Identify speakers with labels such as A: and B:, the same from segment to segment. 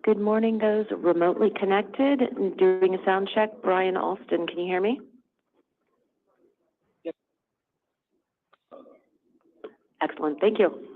A: Good morning, those remotely connected. Doing a sound check. Brian Alston, can you hear me?
B: Yep.
A: Excellent, thank you.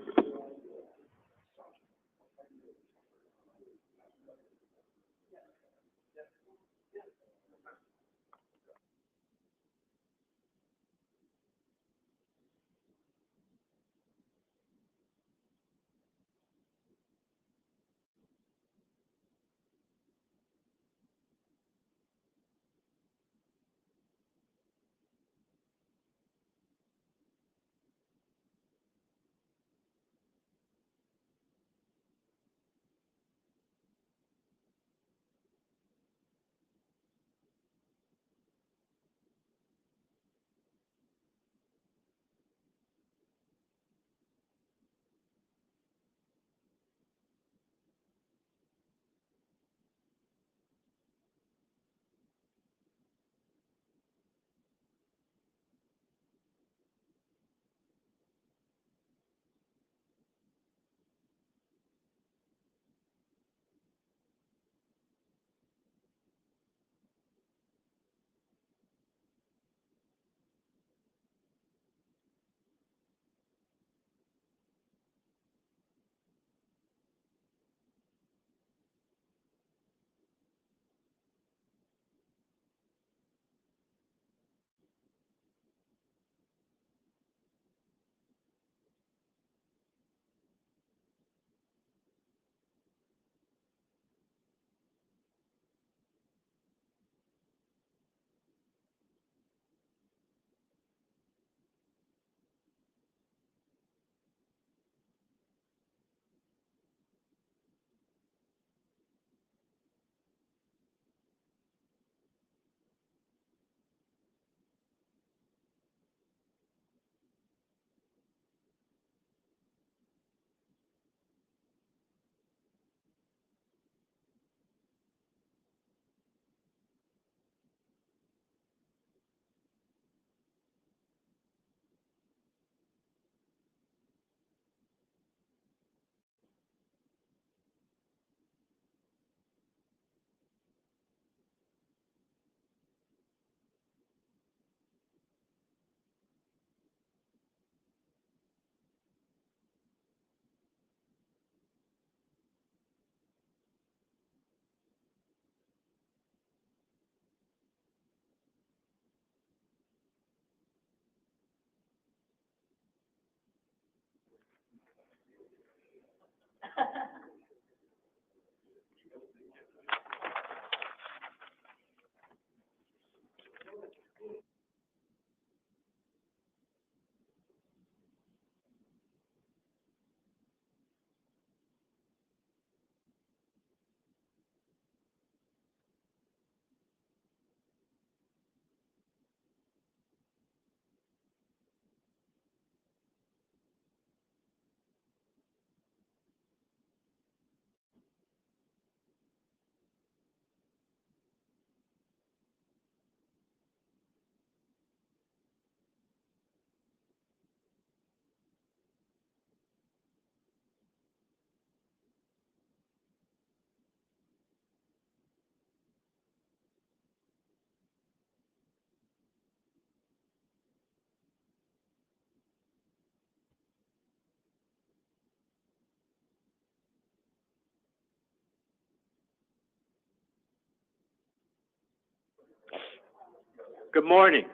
B: Good morning.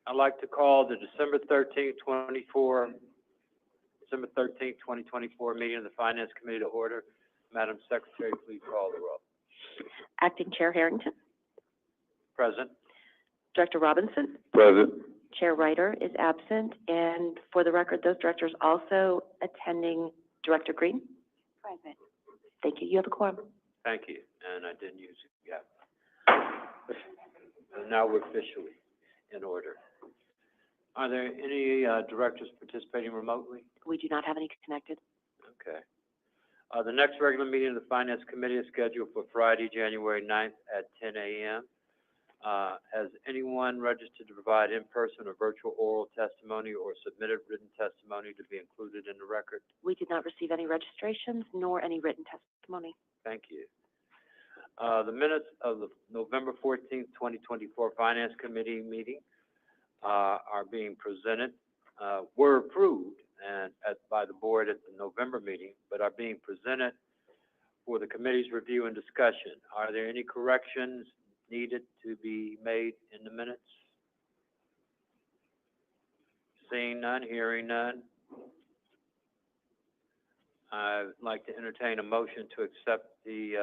B: I'd like to call the December 13th, 2024 meeting of the Finance Committee to order. Madam Secretary, please call the roll.
A: Acting Chair Harrington.
B: Present.
A: Director Robinson.
C: Present.
A: Chair Ryder is absent. And for the record, those directors also attending. Director Green. Present. Thank you. You have a quorum.
B: Thank you. And I didn't use it yet. So now we're officially in order. Are there any directors participating remotely?
A: We do not have any connected.
B: Okay. The next regular meeting of the Finance Committee is scheduled for Friday, January 9th at 10 a.m. Has anyone registered to provide in-person or virtual oral testimony or submitted written testimony to be included in the record?
A: We did not receive any registrations nor any written testimony.
B: Thank you. The minutes of the November 14th, 2024 Finance Committee meeting are being presented, were approved by the board at the November meeting, but are being presented for the committee's review and discussion. Are there any corrections needed to be made in the minutes? Seeing none, hearing none, I'd like to entertain a motion to accept the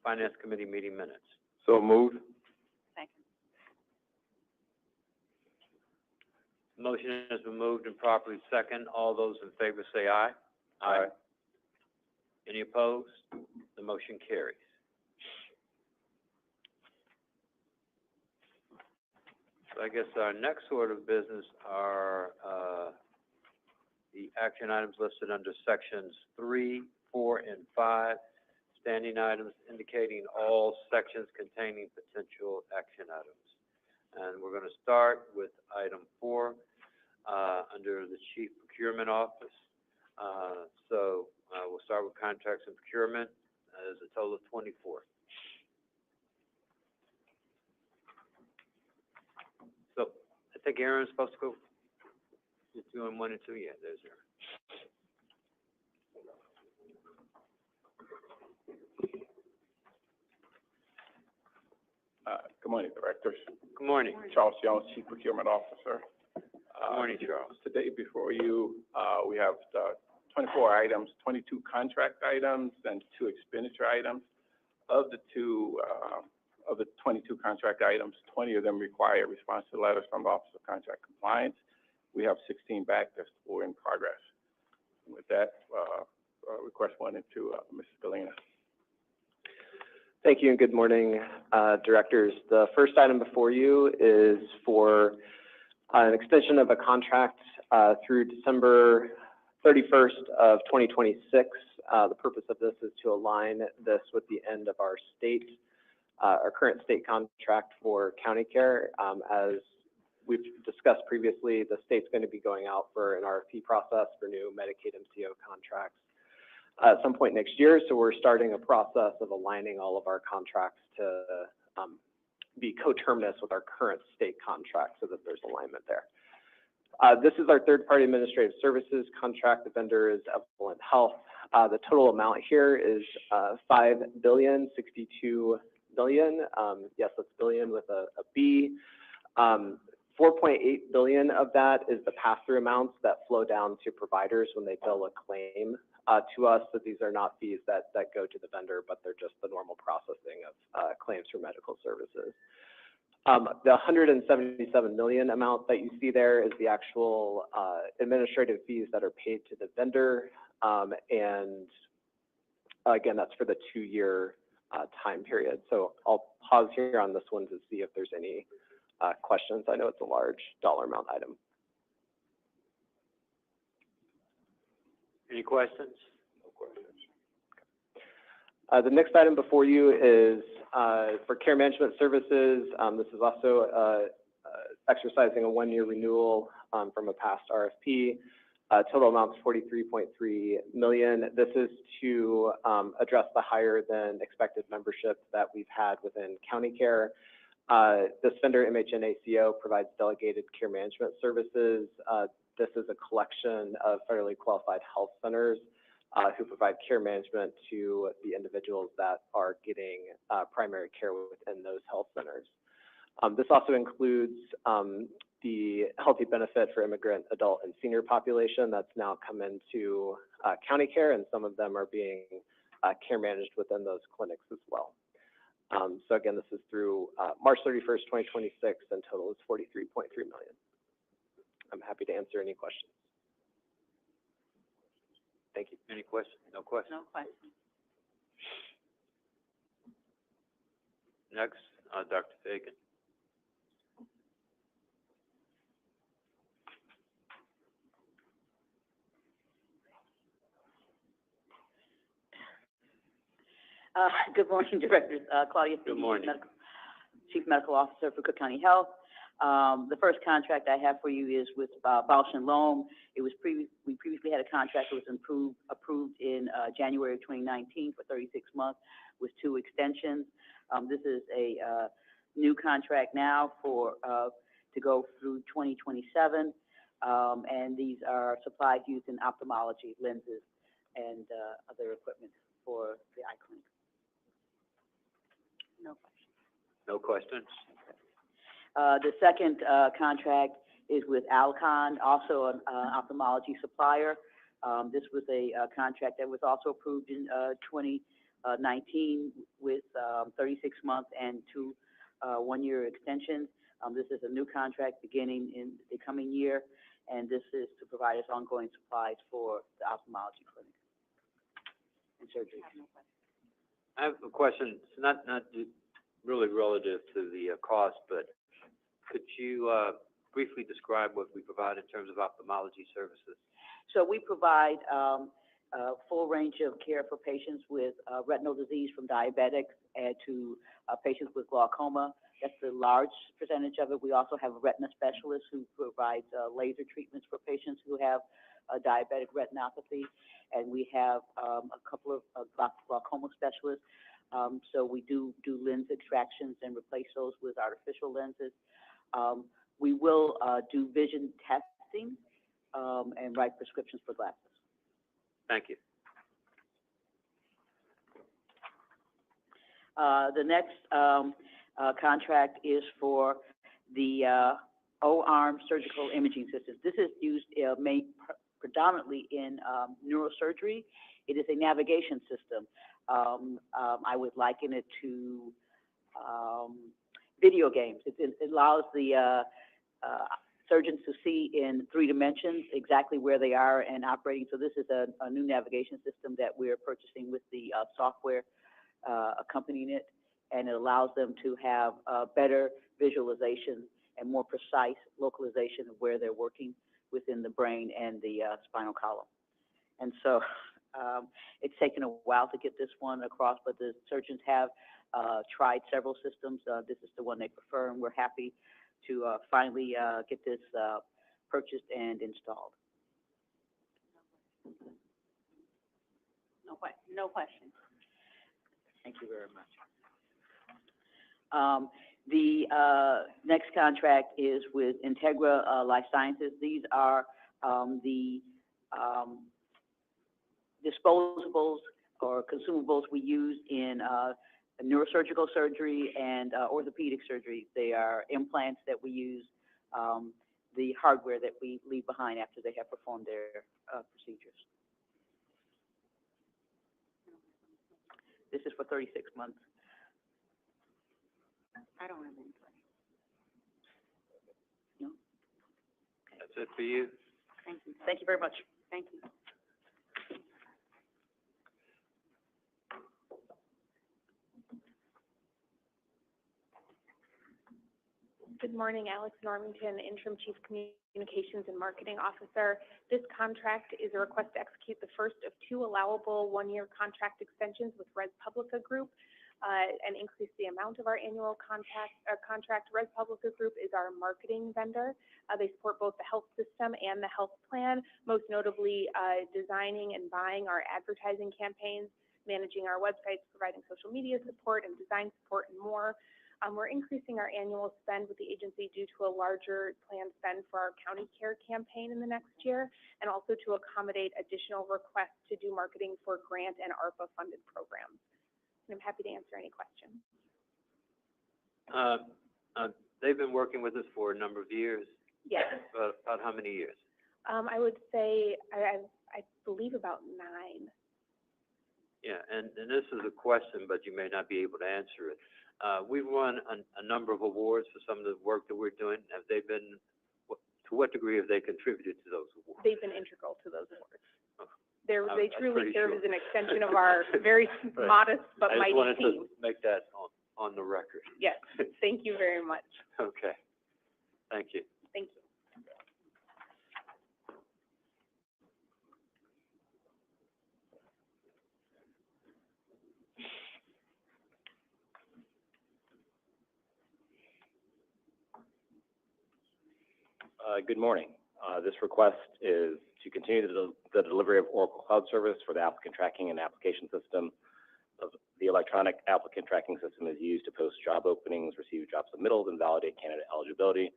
B: Finance Committee meeting minutes.
C: So moved.
A: Second.
B: Motion has been moved and properly second. All those in favor say aye.
C: Aye.
B: Any opposed? The motion carries. So I guess our next order of business are the action items listed under sections 3, 4, and 5, standing items indicating all sections containing potential action items. And we're going to start with item 4 under the Chief Procurement Office. We'll start with contracts and procurement. There's a total of 24. So I think Aaron's supposed to go. You're doing 1 and 2. Yeah, there's Aaron.
C: Good morning, Directors.
B: Good morning.
C: Charles Jones, Chief Procurement Officer.
B: Good morning, Charles.
C: Today before you, we have 24 items, 22 contract items and 2 expenditure items. Of the 22 contract items, 20 of them require response to letters from the Office of Contract Compliance. We have 16 back, there's 4 in progress. And with that, request 1 and 2, Mrs. Galena.
D: Thank you and good morning, Directors. The first item before you is for an extension of a contract through December 31st of 2026. The purpose of this is to align this with the end of our current state contract for county care. As we've discussed previously, the state's going to be going out for an RFP process for new Medicaid MCO contracts at some point next year. So we're starting a process of aligning all of our contracts to be coterminous with our current state contract so that there's alignment there. This is our third-party administrative services contract. The vendor is Evolent Health. The total amount here is $5,062 million. Yes, that's billion with a B. 4.8 billion of that is the pass-through amounts that flow down to providers when they bill a claim to us. So these are not fees that go to the vendor, but they're just the normal processing of claims for medical services. The 177 million amount that you see there is the actual administrative fees that are paid to the vendor. And again, that's for the 2-year time period. So I'll pause here on this one to see if there's any questions. I know it's a large dollar amount item.
B: Any questions?
C: No questions.
D: The next item before you is for care management services. This is also exercising a 1-year renewal from a past RFP. Total amount is $43.3 million. This is to address the higher than expected membership that we've had within county care. This vendor, MHNACO, provides delegated care management services. This is a collection of federally qualified health centers who provide care management to the individuals that are getting primary care within those health centers. This also includes the healthy benefit for immigrant, adult, and senior population that's now come into county care, and some of them are being care managed within those clinics as well. So again, this is through March 31st, 2026, and total is $43.3 million. I'm happy to answer any questions. Thank you.
B: Any questions? No questions?
A: No questions.
B: Next, Dr. Fagan.
E: Good morning, Directors. Claudia
B: Good
E: Feeney,
B: morning.
E: Chief Medical Officer for Cook County Health. The first contract I have for you is with Bausch and Lomb. We previously had a contract that was approved in January of 2019 for 36 months with 2 extensions. This is a new contract now for to go through 2027, and these are supplies used in ophthalmology, lenses, and other equipment for the eye clinic. No questions.
B: No questions?
E: The second contract is with Alcon, also an ophthalmology supplier. This was a contract that was also approved in 2019 with 36 months and 2 one-year extensions. This is a new contract beginning in the coming year, and this is to provide us ongoing supplies for the ophthalmology clinic and surgery.
B: I have a question. It's not really relative to the cost, but could you briefly describe what we provide in terms of ophthalmology services?
E: So we provide a full range of care for patients with retinal disease, from diabetics to patients with glaucoma. That's the large percentage of it. We also have a retina specialist who provides laser treatments for patients who have diabetic retinopathy, and we have a couple of glaucoma specialists. So we do lens extractions and replace those with artificial lenses. We will do vision testing and write prescriptions for glasses.
B: Thank you.
E: The next contract is for the O-arm surgical imaging system. This is used predominantly in neurosurgery. It is a navigation system. I would liken it to video games. It allows the surgeons to see in 3 dimensions exactly where they are and operating. So this is a new navigation system that we're purchasing with the software accompanying it, and it allows them to have better visualization and more precise localization of where they're working within the brain and the spinal column. And so it's taken a while to get this one across, but the surgeons have tried several systems. This is the one they prefer, and we're happy to finally get this purchased and installed.
A: No questions.
E: Thank you very much. The next contract is with Integra Life Sciences. These are the disposables or consumables we use in neurosurgical surgery and orthopedic surgery. They are implants that we use, the hardware that we leave behind after they have performed their procedures. This is for 36 months.
A: I don't have any questions.
E: No?
B: That's it for you?
A: Thank you.
E: Thank you very much.
A: Thank you.
F: Good morning, Alex Normington, Interim Chief Communications and Marketing Officer. This contract is a request to execute the first of 2 allowable 1-year contract extensions with Res Publica Group and increase the amount of our annual contract. Res Publica Group is our marketing vendor. They support both the health system and the health plan, most notably designing and buying our advertising campaigns, managing our websites, providing social media support and design support, and more. We're increasing our annual spend with the agency due to a larger planned spend for our county care campaign in the next year, and also to accommodate additional requests to do marketing for grant and ARPA-funded programs. And I'm happy to answer any questions.
B: They've been working with us for a number of years.
F: Yes.
B: About how many years?
F: I would say, I believe about 9.
B: Yeah, and this is a question, but you may not be able to answer it. We've won a number of awards for some of the work that we're doing. Have they been, to what degree have they contributed to those awards?
F: They've been integral to those awards.
B: Oh,
F: They truly serve
B: sure.
F: as an extension of our very modest but mighty
B: I just wanted
F: team.
B: to make that on the record.
F: Yes, thank you very much.
B: Okay, thank you.
F: Thank you.
G: Good morning. This request is to continue the delivery of Oracle Cloud Service for the applicant tracking and application system. The electronic applicant tracking system is used to post job openings, receive job submittals, and validate candidate eligibility.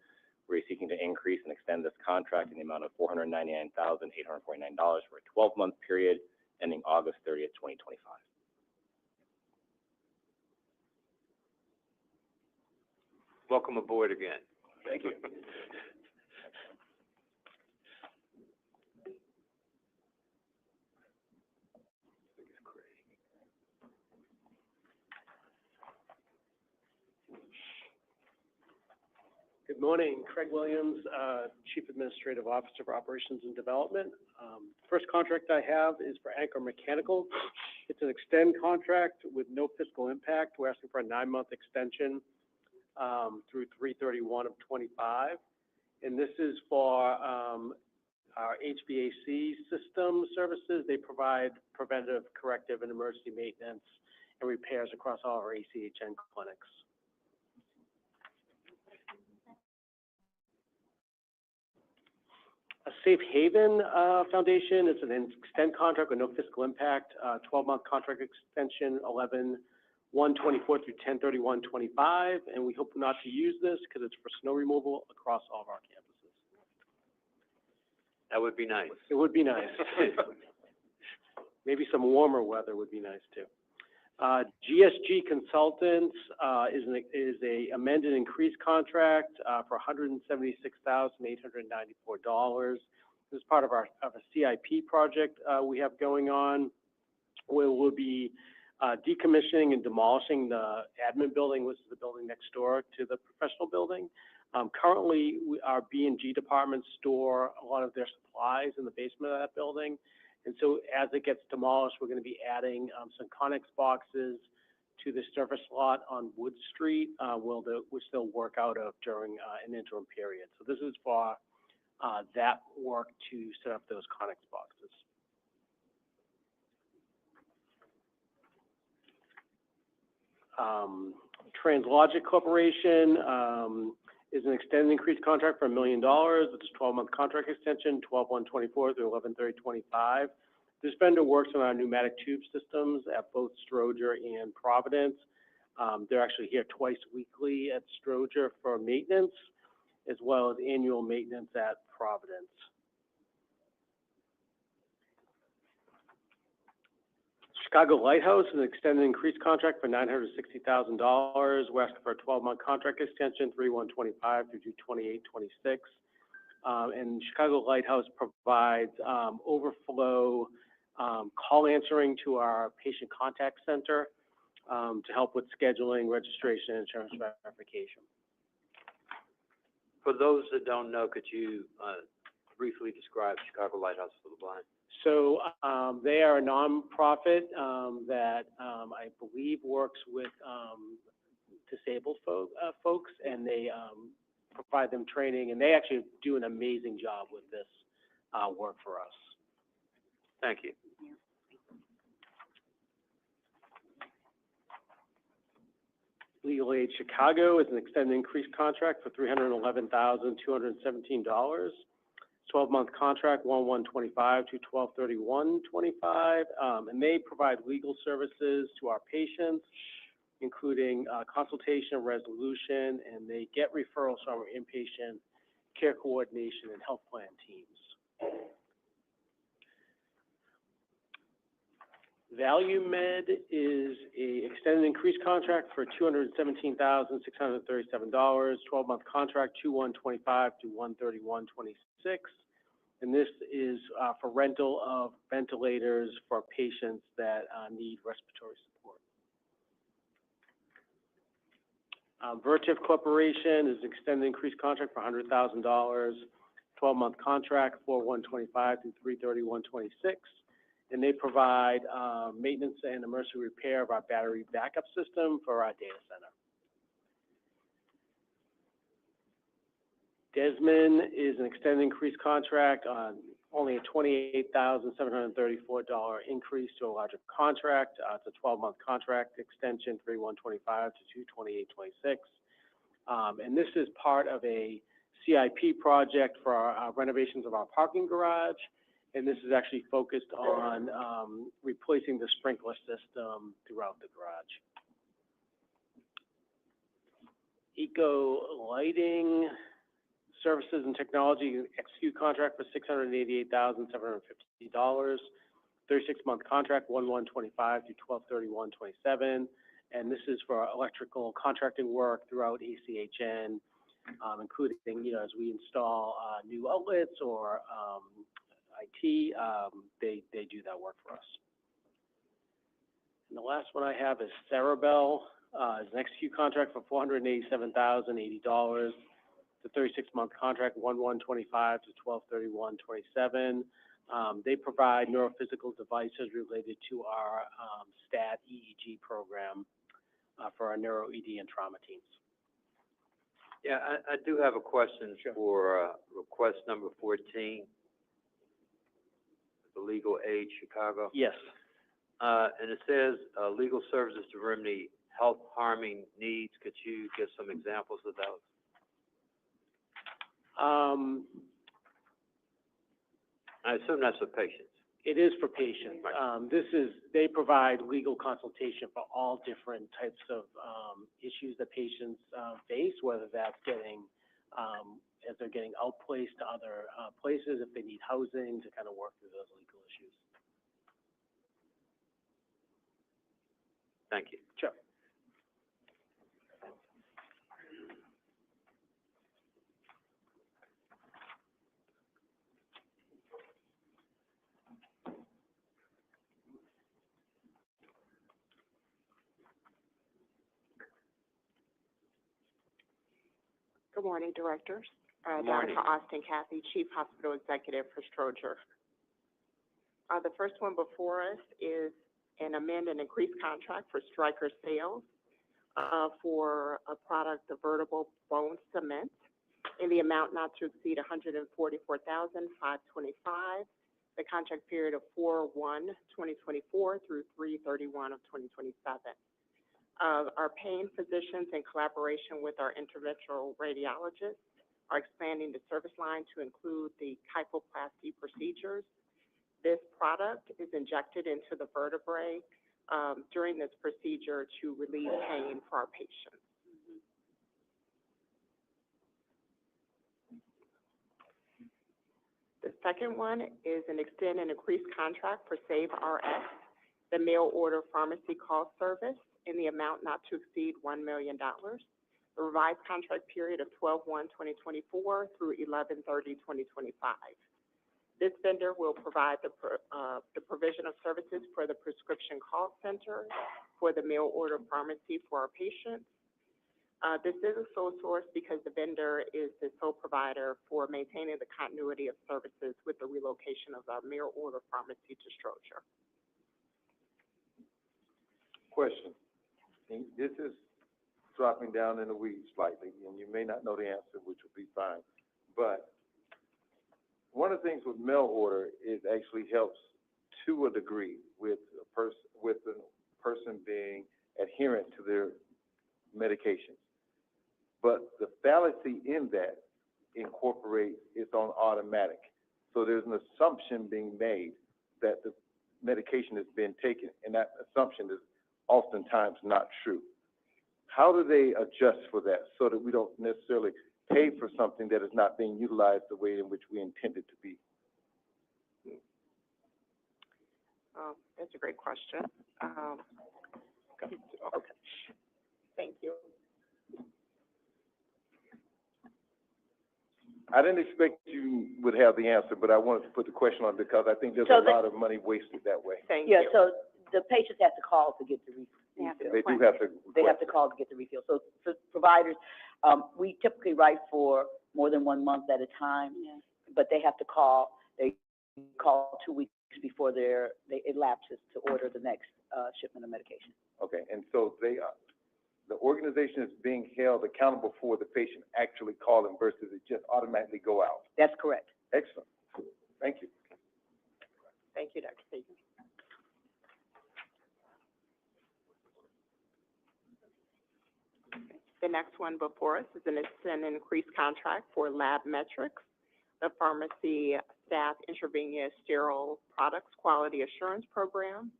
G: We're seeking to increase and extend this contract in the amount of $499,849 for a 12-month period ending August 30th, 2025.
B: Welcome aboard again.
G: Thank you.
H: Good morning, Craig Williams, Chief Administrative Officer for Operations and Development. First contract I have is for Anchor Mechanical. It's an extend contract with no fiscal impact. We're asking for a 9-month extension through 3/31 of 25. And this is for our HVAC system services. They provide preventative, corrective, and emergency maintenance and repairs across all our ACHN clinics. A Safe Haven Foundation is an extend contract with no fiscal impact, 12-month contract extension, 11/1/24 through 10/31/25, and we hope not to use this because it's for snow removal across all of our campuses.
B: That would be nice.
H: It would be nice. Maybe some warmer weather would be nice too. GSG Consultants is a amended increased contract for $176,894. This is part of a CIP project we have going on, where we'll be decommissioning and demolishing the admin building, which is the building next door to the professional building. Currently, our B&G departments store a lot of their supplies in the basement of that building. And so as it gets demolished, we're going to be adding some Connex boxes to the service lot on Wood Street, which they'll work out of during an interim period. So this is for that work to set up those Connex boxes. Translogic Corporation is an extended increased contract for $1 million. It's a 12-month contract extension, 12/1/24 through 11/30/25. This vendor works on our pneumatic tube systems at both Stroger and Providence. They're actually here twice weekly at Stroger for maintenance, as well as annual maintenance at Providence. Chicago Lighthouse is an extended increased contract for $960,000. We're asking for a 12-month contract extension, 3/1/25 through 2/28/26. And Chicago Lighthouse provides overflow call answering to our patient contact center to help with scheduling, registration, and insurance verification.
B: For those that don't know, could you briefly describe Chicago Lighthouse for the Blind?
H: So they are a nonprofit that I believe works with disabled folks, and they provide them training, and they actually do an amazing job with this work for us.
B: Thank you.
H: Legal Aid Chicago is an extended increased contract for $311,217. 12-month contract, 1/1/25 to 12/31/25, and they provide legal services to our patients, including consultation, resolution, and they get referrals from our inpatient care coordination and health plan teams. Value Med is a extended increased contract for $217,637, 12-month contract, 2/1/25 to 1/31/26. And this is for rental of ventilators for patients that need respiratory support. Vertiv Corporation is extended increased contract for $100,000, 12-month contract, 4/1/25 through 3/31/26. And they provide maintenance and emergency repair of our battery backup system for our data center. Desmond is an extended increased contract on only a $28,734 increase to a larger contract. It's a 12-month contract extension, 3/1/25 to 2/28/26. And this is part of a CIP project for our renovations of our parking garage. And this is actually focused on, replacing the sprinkler system throughout the garage. Eco Lighting Services and Technology, execute contract for $688,750. 36-month contract, 1/1/25 through 12/31/27. And this is for electrical contracting work throughout ACHN, including, as we install new outlets or IT, they do that work for us. And the last one I have is Cerebel, is an execute contract for $487,080. The 36-month contract, 1/1/25 to 12/31/27. They provide neurophysical devices related to our STAT EEG program for our neuro ED and trauma teams.
B: Yeah, I do have a question for request number 14, the Legal Aid Chicago.
H: Yes.
B: And it says, legal services to remedy health harming needs. Could you give some examples of those? I assume that's for patients.
H: It is for patients. They provide legal consultation for all different types of issues that patients face, whether that's getting, as they're getting outplaced to other places, if they need housing, to kind of work through those legal issues.
B: Thank you.
H: Sure.
I: Good morning, directors.
B: Good morning.
I: Dr. Austin Cathy, Chief Hospital Executive for Stroger. The first one before us is an amend and increase contract for Stryker Sales for a product, the vertebral bone cement, in the amount not to exceed $144,525. The contract period of 4/1/2024 through 3/31/2027. Our pain physicians, in collaboration with our interventional radiologists, are expanding the service line to include the kyphoplasty procedures. This product is injected into the vertebrae during this procedure to relieve pain for our patients. The second one is an extend and increase contract for Save RX, the mail order pharmacy call service, in the amount not to exceed $1 million. The revised contract period of 12/1/2024 through 11/30/2025. This vendor will provide the provision of services for the prescription call center, for the mail order pharmacy for our patients. This is a sole source because the vendor is the sole provider for maintaining the continuity of services with the relocation of our mail order pharmacy to Stroger.
J: Question. This is dropping down in the weeds slightly, and you may not know the answer, which will be fine. But one of the things with mail order is actually helps to a degree with the person being adherent to their medications. But the fallacy in that incorporates it's on automatic. So there's an assumption being made that the medication has been taken, and that assumption is oftentimes not true. How do they adjust for that so that we don't necessarily pay for something that is not being utilized the way in which we intend it to be?
I: That's a great question. Okay. Thank you.
J: I didn't expect you would have the answer, but I wanted to put the question on because I think there's a lot of money wasted that way.
I: Thank you.
E: Yeah, so the patients have to call to get the refill.
J: They do have to.
E: They have to call to get the refill. So for providers, we typically write for more than 1 month at a time, but they have to call. They call 2 weeks before it lapses to order the next shipment of medication.
J: Okay, and so the organization is being held accountable for the patient actually calling versus it just automatically go out.
E: That's correct.
J: Excellent. Thank you.
I: Thank you, Dr. Stevens. The next one before us is an extend and increase contract for lab metrics, the pharmacy staff intravenous sterile products quality assurance program,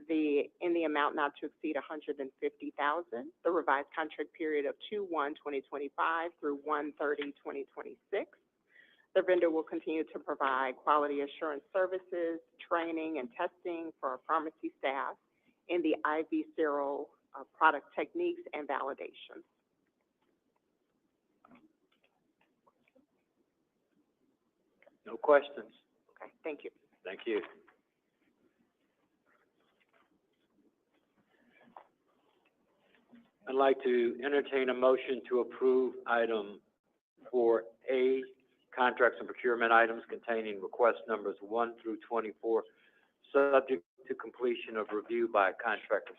I: in the amount not to exceed $150,000. The revised contract period of 2/1/2025 through 1/30/2026. The vendor will continue to provide quality assurance services, training, and testing for our pharmacy staff in the IV sterile product techniques and validations.
B: No questions?
I: Okay, thank you.
B: Thank you. I'd like to entertain a motion to approve item 4A, contracts and procurement items containing request numbers 1 through 24, subject to completion of review by a contractor.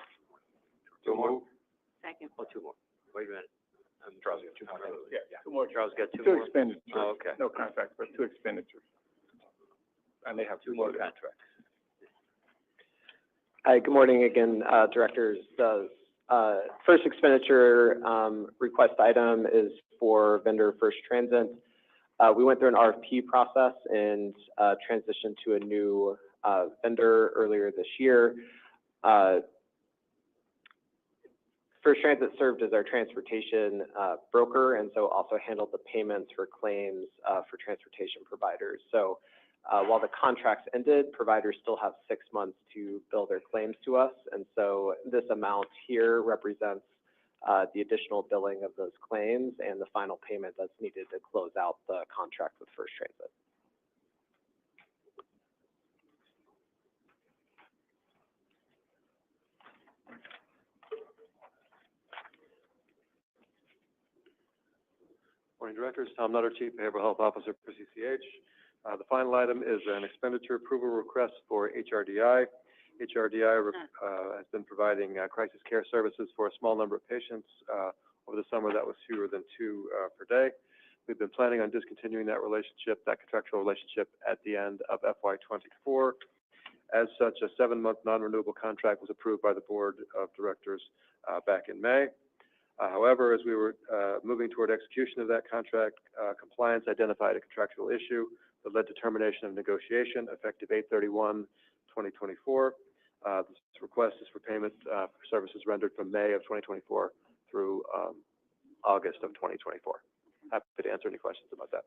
B: Two more?
E: Second.
B: Oh, two more. Wait a minute. Charles got two more.
C: Yeah, two more.
B: Charles got two
C: Two
B: more?
C: expenditures.
B: Oh, okay.
C: No contracts, but two expenditures. And they have
B: Two
C: two
B: more
C: more.
B: contracts.
D: Hi, good morning again, directors. The first expenditure request item is for vendor First Transit. We went through an RFP process and transitioned to a new vendor earlier this year. First Transit served as our transportation broker, and so also handled the payments for claims for transportation providers. So while the contracts ended, providers still have 6 months to bill their claims to us, and so this amount here represents the additional billing of those claims and the final payment that's needed to close out the contract with First Transit.
K: Morning, Directors. Tom Nutter, Chief Behavioral Health Officer for CCH. The final item is an expenditure approval request for HRDI. HRDI has been providing crisis care services for a small number of patients. Over the summer, that was fewer than 2 per day. We've been planning on discontinuing that relationship, that contractual relationship, at the end of FY24. As such, a 7-month non-renewable contract was approved by the Board of Directors back in May. However, as we were moving toward execution of that contract, compliance identified a contractual issue that led to termination of negotiation effective 8/31/2024. This request is for payment for services rendered from May of 2024 through August of 2024. Happy to answer any questions about that.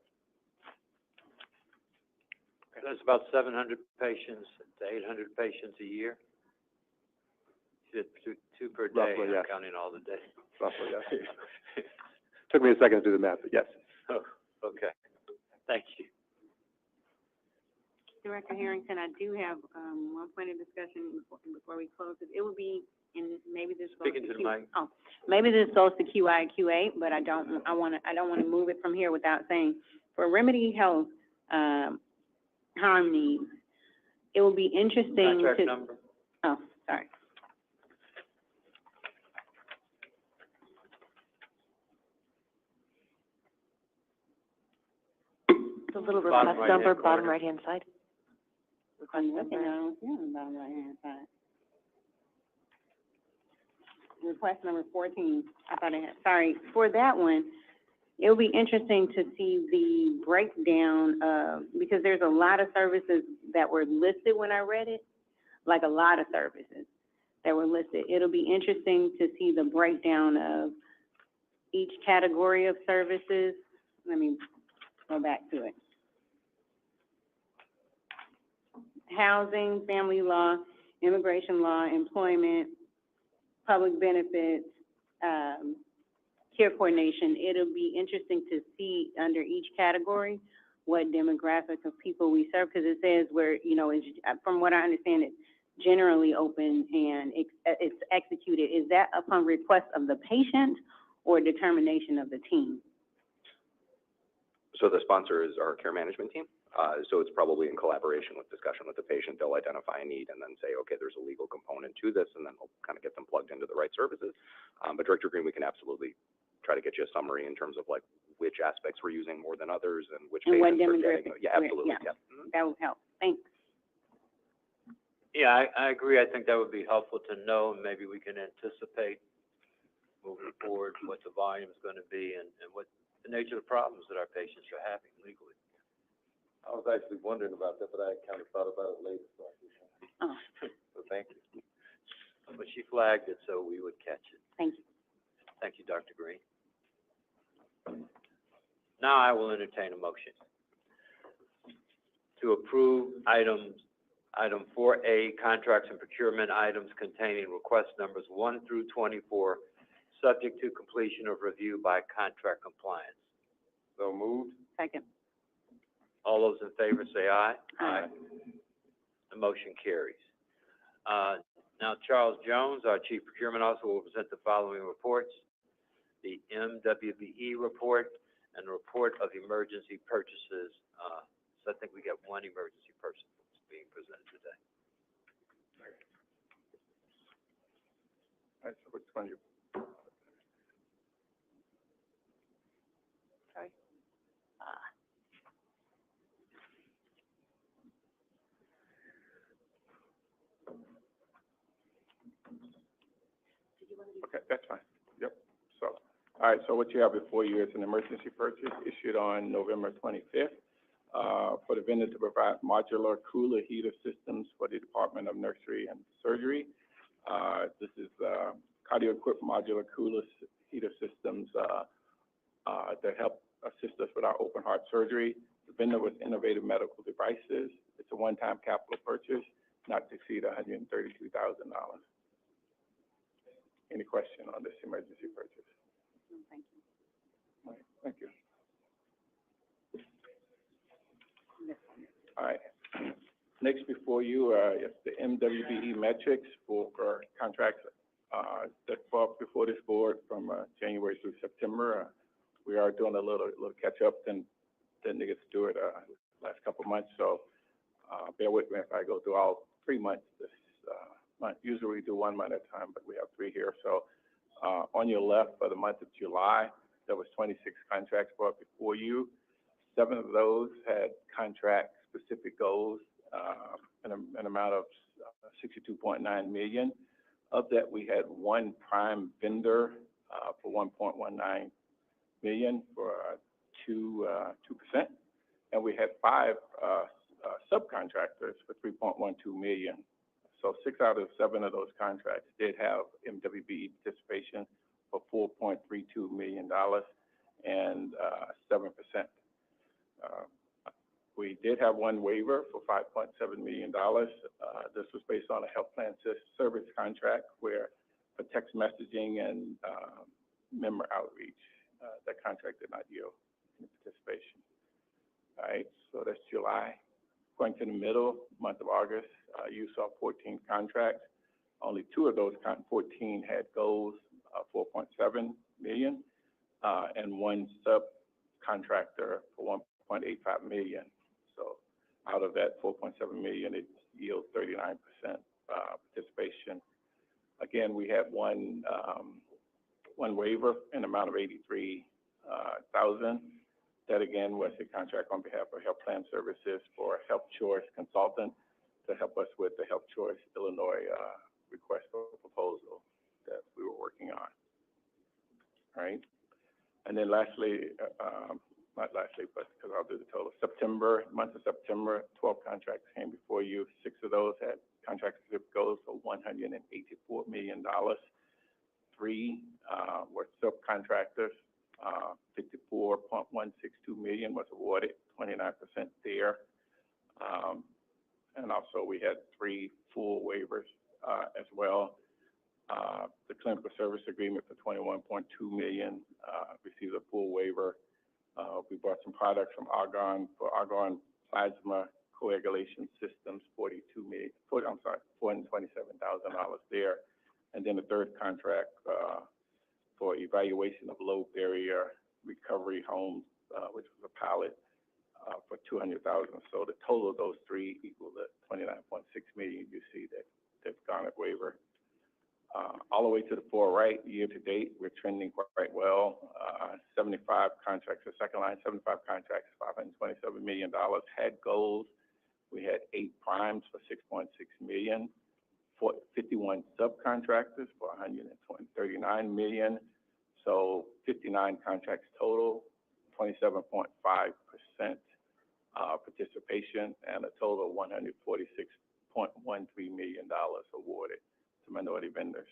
B: Okay. That's about 700 patients to 800 patients a year. Two per day,
K: Roughly,
B: not
K: yes.
B: counting all the days.
K: Roughly, yes. Took me a second to do the math, but yes.
B: Oh, okay. Thank you.
L: Director Harrington, I do have, one point of discussion before we close it. It would be, and maybe this goes
B: Speaking to the mic.
L: Oh, maybe this goes to QI and QA, but I don't want to move it from here without saying, for Remedy Health, harm needs, it will be interesting
B: Contract
L: to.
B: number?
L: Oh, sorry.
A: The little
B: Bottom
A: request
B: right-hand
A: number, bottom
B: corner.
A: right-hand side. Request
L: I'm looking
A: number.
L: on the bottom right-hand side. Request number 14, I thought I had, sorry, for that one, it'll be interesting to see the breakdown of, because there's a lot of services that were listed when I read it, like a lot of services that were listed. It'll be interesting to see the breakdown of each category of services. Let me go back to it. Housing, family law, immigration law, employment, public benefits, care coordination. It'll be interesting to see under each category what demographic of people we serve, because it says we're, from what I understand, it's generally open and it's executed. Is that upon request of the patient or determination of the team?
G: So the sponsor is our care management team. So it's probably in collaboration with discussion with the patient. They'll identify a need and then say, okay, there's a legal component to this, and then we'll kind of get them plugged into the right services. But Director Green, we can absolutely try to get you a summary in terms of like which aspects we're using more than others and which
L: And what
G: patients are getting.
L: demographic?
G: Yeah, absolutely.
L: Yeah.
G: Yeah. Mhm.
L: That would help. Thanks.
B: Yeah, I agree. I think that would be helpful to know, and maybe we can anticipate moving forward, what the volume is gonna be, and what the nature of the problems that our patients are having legally.
J: I was actually wondering about that, but I kind of thought about it later, so I just,
L: Oh,
J: so thank you.
B: But she flagged it so we would catch it.
L: thank you.
B: Thank you, Dr. Green. Now I will entertain a motion to approve item 4A, contracts and procurement items containing request numbers 1 through 24, subject to completion of review by contract compliance.
J: So moved?
L: Second.
B: All those in favor say aye.
L: Aye.
B: The motion carries. Now Charles Jones, our Chief Procurement Officer, will present the following reports: the MWBE report and the report of emergency purchases. So I think we got one emergency purchase being presented today.
C: All right, so which one you?
E: Sorry.
C: Okay, that's fine. Yep. So, all right, so what you have before you is an emergency purchase issued on November 25th, for the vendor to provide modular cooler heater systems for the Department of Nursery and Surgery. This is, cardio-equipped modular cooler heater systems, that help assist us with our open heart surgery. The vendor was Innovative Medical Devices. It's a one-time capital purchase, not to exceed $132,000. Any question on this emergency purchase?
L: Thank you.
C: All right, thank you. All right. Next before you, is the MWBE metrics for contracts, that fall before this board from, January through September. We are doing a little catch-up than they get to do it, last couple of months, so, bear with me if I go through all 3 months this, month. Usually we do 1 month at a time, but we have 3 here. So, on your left, for the month of July, there was 26 contracts brought before you. 7 of those had contract-specific goals, an amount of $62.9 million. Of that, we had 1 prime vendor, for $1.19 million for 2%, and we had 5 subcontractors for $3.12 million. So 6 out of 7 of those contracts did have MWBE participation for $4.32 million and 7%. We did have 1 waiver for $5.7 million. This was based on a health plan service contract where for text messaging and member outreach, that contract did not yield any participation. All right, so that's July. Going to the middle, month of August, you saw 14 contracts. Only 2 of those 14 had goals of $4.7 million, and 1 subcontractor for $1.85 million. So out of that $4.7 million, it yields 39% participation. Again, we had one waiver in the amount of $83,000. That again was a contract on behalf of Health Plan Services for a Health Choice consultant to help us with the Health Choice Illinois request for proposal that we were working on. All right, and then lastly, not lastly, but because I'll do the total. Month of September, 12 contracts came before you. 6 of those had contract goals for $184 million. 3 were subcontractors. $54.162 million was awarded, 29% there. And also we had 3 full waivers as well. The clinical service agreement for $21.2 million received a full waiver. We bought some products from Argonne for Argonne plasma coagulation systems, $427,000 there. And then the third contract for evaluation of low barrier recovery homes, which was a pilot for $200,000. So the total of those 3 equal the $29.6 million you see that they've garnered waiver. All the way to the far right, year to date, we're trending quite well. 75 contracts, the second line, 75 contracts, $527 million had goals. We had 8 primes for $6.6 million, 51 subcontractors for $139 million. So 59 contracts total, 27.5% participation, and a total of $146.13 million awarded to minority vendors.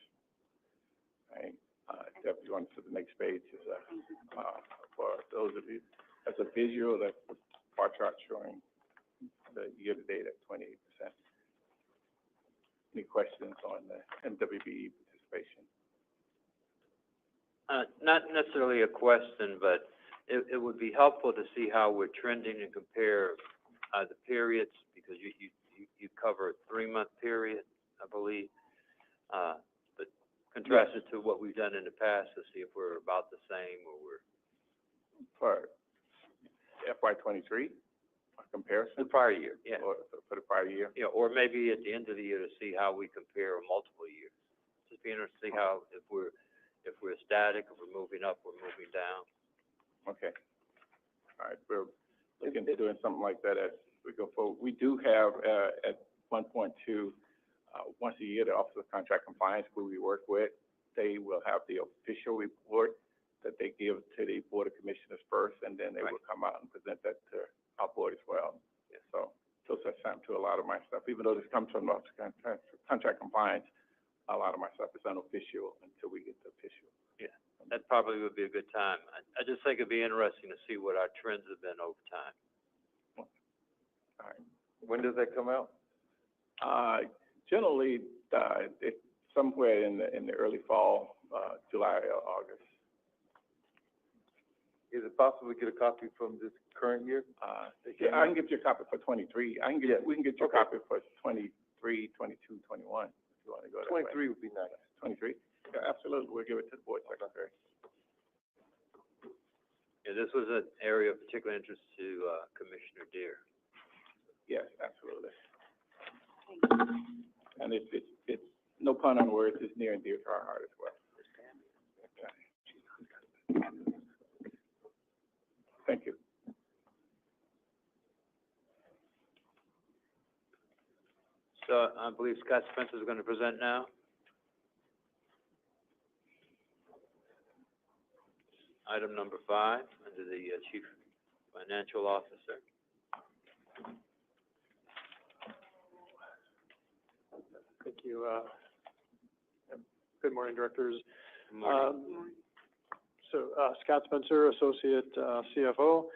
C: Right. Jeff, you want to the next page? Is for those of you, as a visual, that's the bar chart showing the year-to-date at 28%. Any questions on the MWBE participation?
B: Not necessarily a question, but it would be helpful to see how we're trending and compare the periods, because you cover a 3-month period, I believe. But contrast it to what we've done in the past to see if we're about the same or we're
C: For FY23, comparison?
B: the prior year, yeah.
C: Or for the prior year?
B: Yeah, or maybe at the end of the year to see how we compare multiple years. Just be interested to see how, if we're static, if we're moving up, we're moving down.
C: Okay. All right, we're looking into doing something like that as we go forward. We do have, at 1.2, once a year, the Office of Contract Compliance, who we work with, they will have the official report that they give to the Board of Commissioners first, and then they will come out and present that to our board as well. Yeah. So that's time to a lot of my stuff, even though this comes from the Office of Contract Compliance, a lot of my stuff is unofficial until we get the official.
B: Yeah, that probably would be a good time. I just think it'd be interesting to see what our trends have been over time.
C: All right.
J: When does that come out?
C: Generally, it's somewhere in the early fall, July or August.
J: Is it possible to get a copy from this current year?
C: Yeah, I can get you a copy for 23. We can get you a copy for 23, 22, 21. If you want to go that way.
J: 23 would be nice.
C: 23? Yeah, absolutely. We'll give it to the board secretary.
B: Yeah, this was an area of particular interest to Commissioner Deere.
C: Yes, absolutely. And it's no pun on words, it's near and dear to our heart as well. Thank you.
B: So I believe Scott Spencer is going to present now. Item number 5, under the Chief Financial Officer.
M: Thank you. Good morning, directors.
B: Good morning.
M: Scott Spencer, Associate CFO.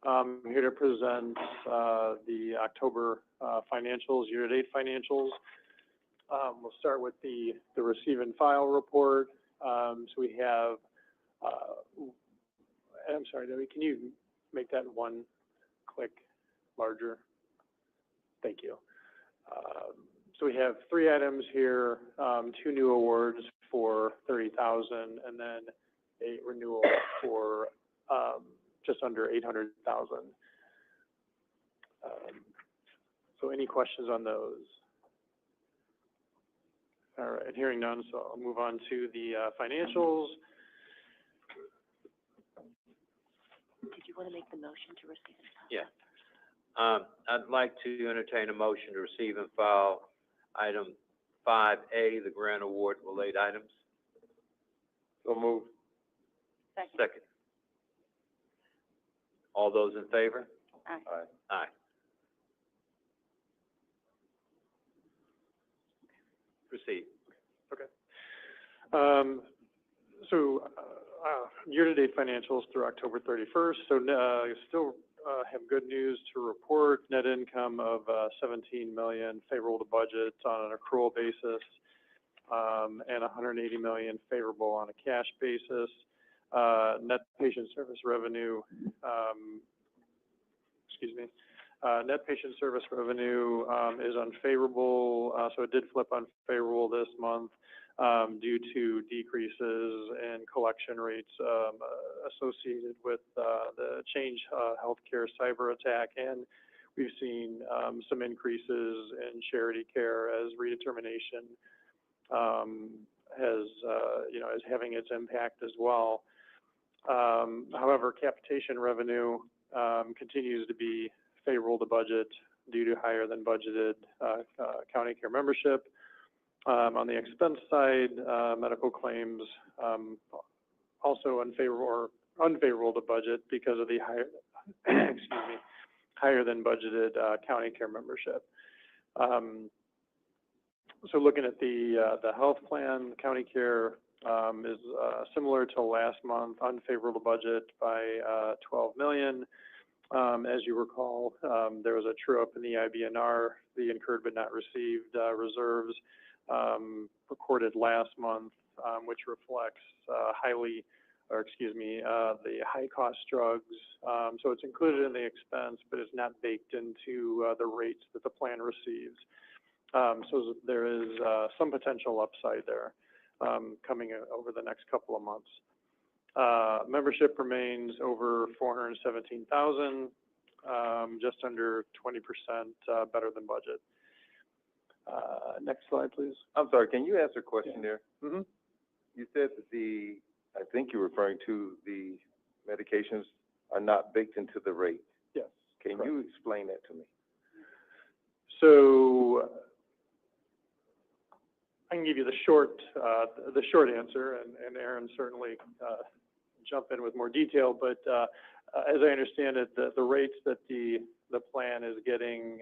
M: I'm here to present the October financials, year-to-date financials. We'll start with the receive and file report. So we have, I'm sorry, Debbie, can you make that one click larger? Thank you. So we have 3 items here, 2 new awards for $30,000, and then a renewal for just under $800,000. So any questions on those? All right, hearing none, so I'll move on to the financials.
A: Did you want to make the motion to receive and file?
B: Yeah. I'd like to entertain a motion to receive and file item 5A, the grant award related items.
J: So moved.
B: Second. All those in favor?
L: Aye.
J: Aye.
B: Aye. Proceed.
M: Okay. Year-to-date financials through October 31st. So still have good news to report. Net income of $17 million, favorable to budget on an accrual basis, and $180 million favorable on a cash basis. Net patient service revenue, net patient service revenue is unfavorable, so it did flip unfavorable this month due to decreases in collection rates associated with the Change Healthcare cyber attack, and we've seen some increases in charity care as redetermination is having its impact as well. However, capitation revenue continues to be favorable to budget due to higher than budgeted county care membership. On the expense side, medical claims also unfavorable to budget because of the higher, excuse me, higher than budgeted, county care membership. So looking at the health plan, county care, is, similar to last month, unfavorable budget by, 12 million. As you recall, there was a true up in the IBNR, the incurred but not received, reserves, recorded last month, which reflects, the high cost drugs. So it's included in the expense, but it's not baked into, the rates that the plan receives. So there is, some potential upside there, coming over the next couple of months. Membership remains over 417,000, just under 20%, better than budget. Next slide, please.
J: I'm sorry, can you answer a question there?
M: Mm-hmm.
J: You said that I think you're referring to the medications are not baked into the rate.
M: Yes.
J: Can
M: correct.
J: you explain that to me?
M: So I can give you the short answer, and Aaron certainly jump in with more detail. But as I understand it, the rates that the plan is getting,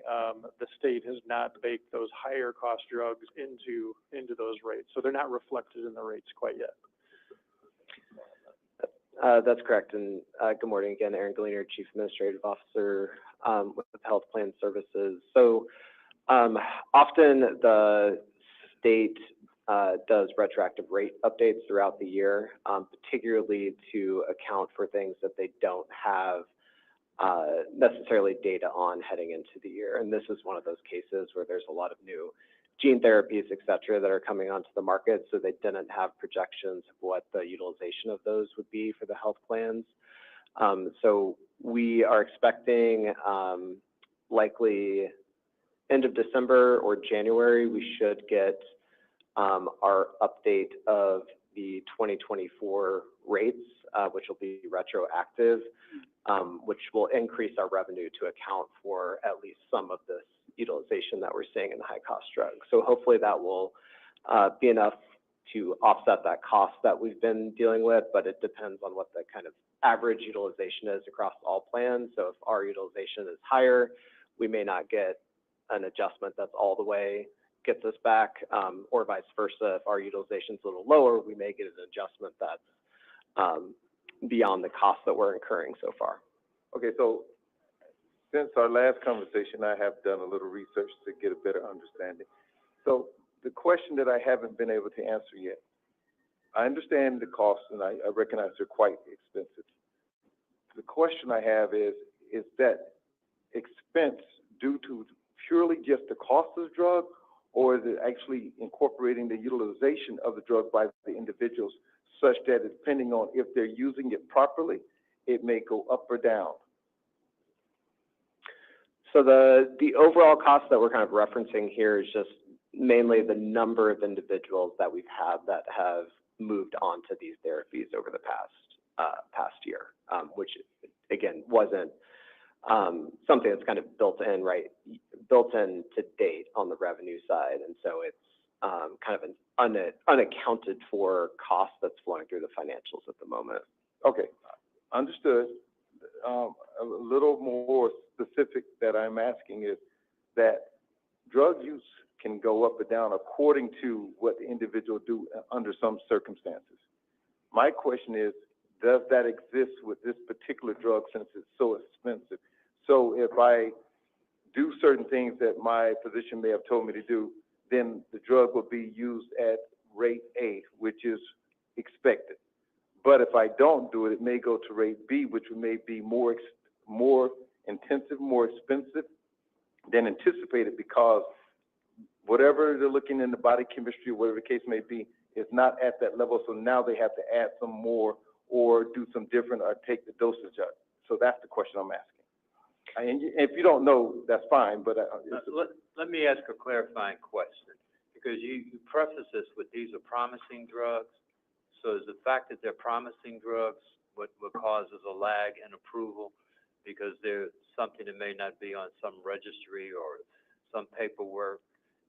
M: the state has not baked those higher cost drugs into those rates, so they're not reflected in the rates quite yet.
D: That's correct. And good morning again, Aaron Galiner, Chief Administrative Officer with Health Plan Services. So often the state does retroactive rate updates throughout the year, particularly to account for things that they don't have necessarily data on heading into the year. And this is one of those cases where there's a lot of new gene therapies, et cetera, that are coming onto the market, so they didn't have projections of what the utilization of those would be for the health plans. So we are expecting likely end of December or January, we should get our update of the 2024 rates, which will be retroactive, which will increase our revenue to account for at least some of this utilization that we're seeing in the high cost drugs. So hopefully that will be enough to offset that cost that we've been dealing with, but it depends on what the kind of average utilization is across all plans. So if our utilization is higher, we may not get an adjustment that's all the way gets us back, or vice versa. If our utilization is a little lower, we may get an adjustment that's beyond the cost that we're incurring so far.
J: Okay, so since our last conversation, I have done a little research to get a better understanding. So the question that I haven't been able to answer yet, I understand the costs and I recognize they're quite expensive. The question I have is that expense due to purely just the cost of the drug, or is it actually incorporating the utilization of the drug by the individuals such that depending on if they're using it properly, it may go up or down?
D: So the overall cost that we're kind of referencing here is just mainly the number of individuals that we've had that have moved on to these therapies over the past year, which again wasn't something that's kind of built in to date on the revenue side, and so it's kind of an unaccounted for cost that's flowing through the financials at the moment.
J: Okay, understood. A little more specific that I'm asking is that drug use can go up or down according to what the individual do under some circumstances. My question is, does that exist with this particular drug since it's so expensive? So if I do certain things that my physician may have told me to do, then the drug will be used at rate A, which is expected. But if I don't do it, it may go to rate B, which may be more intensive, more expensive than anticipated, because whatever they're looking in the body chemistry, whatever the case may be, is not at that level. So now they have to add some more or do some different or take the dosage up. So that's the question I'm asking. And if you don't know, that's fine, but
B: let me ask a clarifying question, because you preface this with these are promising drugs. So is the fact that they're promising drugs what causes a lag in approval, because there's something that may not be on some registry or some paperwork?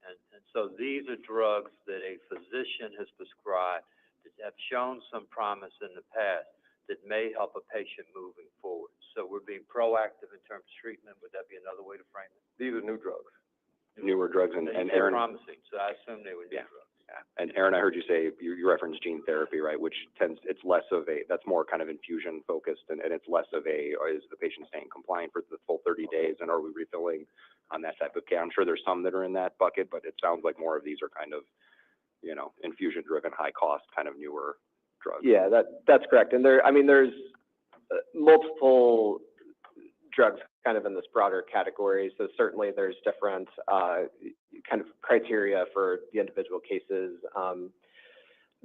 B: And so these are drugs that a physician has prescribed, that have shown some promise in the past that may help a patient moving forward. So we're being proactive in terms of treatment. Would that be another way to frame it?
J: These are new drugs.
G: Newer drugs, and
B: They
G: Aaron,
B: promising, so I assume they were new
G: Yeah.
B: drugs.
G: yeah. And Aaron, I heard you say, you referenced gene therapy, right, which it's less of that's more kind of infusion focused, and it's less of is the patient staying compliant for the full 30 days, and are we refilling on that type of care? I'm sure there's some that are in that bucket, but it sounds like more of these are kind of, infusion driven, high cost, kind of newer drugs.
D: Yeah, that's correct. And there's multiple drugs kind of in this broader category. So certainly there's different kind of criteria for the individual cases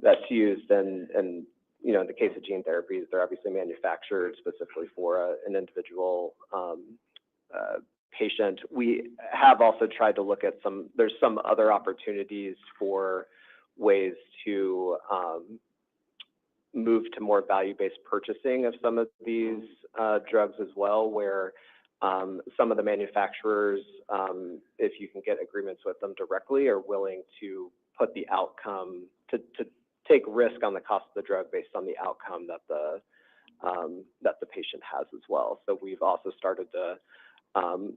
D: that's used. And in the case of gene therapies, they're obviously manufactured specifically for an individual patient. We have also tried to look at there's some other opportunities for ways to move to more value-based purchasing of some of these drugs as well, where some of the manufacturers, if you can get agreements with them directly, are willing to put the outcome, to take risk on the cost of the drug based on the outcome that the patient has as well. So we've also started to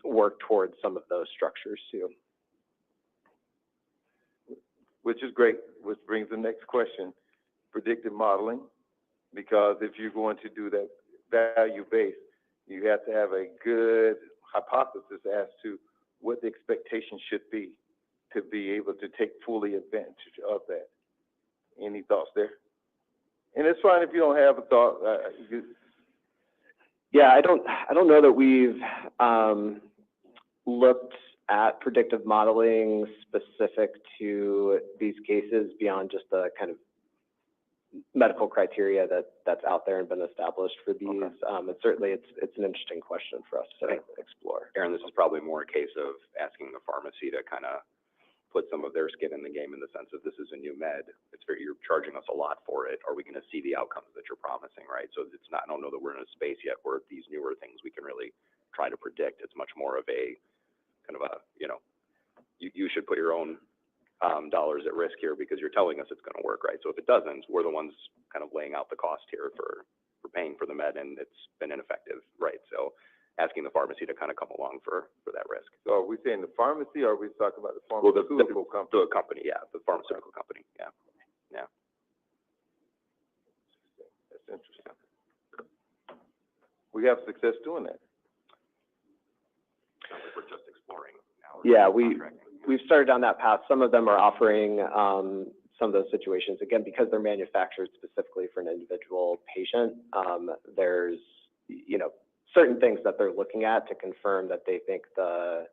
D: work towards some of those structures too.
J: Which is great, which brings the next question, predictive modeling, because if you're going to do that value-based, you have to have a good hypothesis as to what the expectation should be to be able to take fully advantage of that. Any thoughts there? And it's fine if you don't have a thought.
D: Yeah, I don't know that we've looked at predictive modeling specific to these cases beyond just the kind of medical criteria that's out there and been established for these.
G: Okay.
D: And certainly it's an interesting question for us to explore.
G: Aaron, this is probably more a case of asking the pharmacy to kind of put some of their skin in the game in the sense of this is a new med. You're charging us a lot for it. Are we going to see the outcomes that you're promising, right? So it's not, I don't know that we're in a space yet where these newer things we can really try to predict. It's much more of a kind of a, you should put your own dollars at risk here because you're telling us it's going to work, right? So if it doesn't, we're the ones kind of laying out the cost here for paying for the med, and it's been ineffective, right? So asking the pharmacy to kind of come along for that risk.
J: So are we saying the pharmacy, or are we talking about the pharmaceutical company?
G: The company, yeah, the pharmaceutical company, yeah.
J: That's interesting. We have success doing that.
G: Sounds like we're just exploring now.
D: Yeah, we've started down that path. Some of them are offering some of those situations, again, because they're manufactured specifically for an individual patient. There's, certain things that they're looking at to confirm that they think the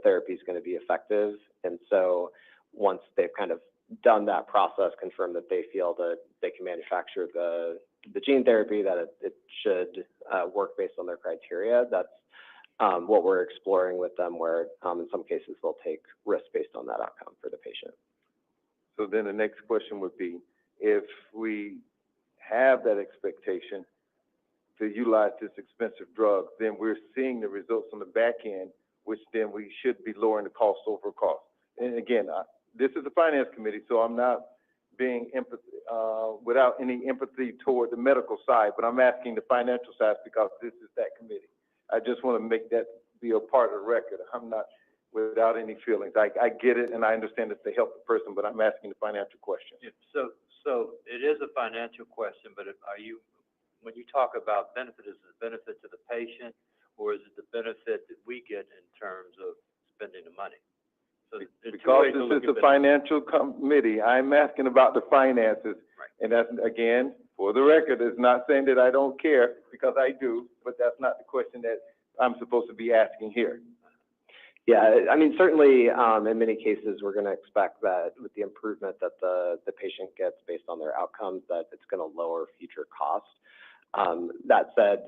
D: therapy is going to be effective. And so once they've kind of done that process, confirm that they feel that they can manufacture the gene therapy, that it should work based on their criteria, that's what we're exploring with them, where in some cases they'll take risk based on that outcome for the patient.
J: So then the next question would be, if we have that expectation to utilize this expensive drug, then we're seeing the results on the back end, which then we should be lowering the cost over cost. And again, this is the finance committee, so I'm not being without any empathy toward the medical side, but I'm asking the financial side because this is that committee. I just want to make that be a part of the record. I'm not without any feelings. I get it, and I understand it's to help the person, but I'm asking the financial question.
B: Yeah, so it is a financial question, but when you talk about benefit, is it a benefit to the patient, or is it the benefit that we get in terms of spending the money? So
J: Because this is a financial committee, I'm asking about the finances.
B: Right.
J: And that's, again, for the record, it's not saying that I don't care, because I do, but that's not the question that I'm supposed to be asking here.
D: Yeah, certainly in many cases, we're going to expect that with the improvement that the patient gets based on their outcomes, that it's going to lower future costs. That said,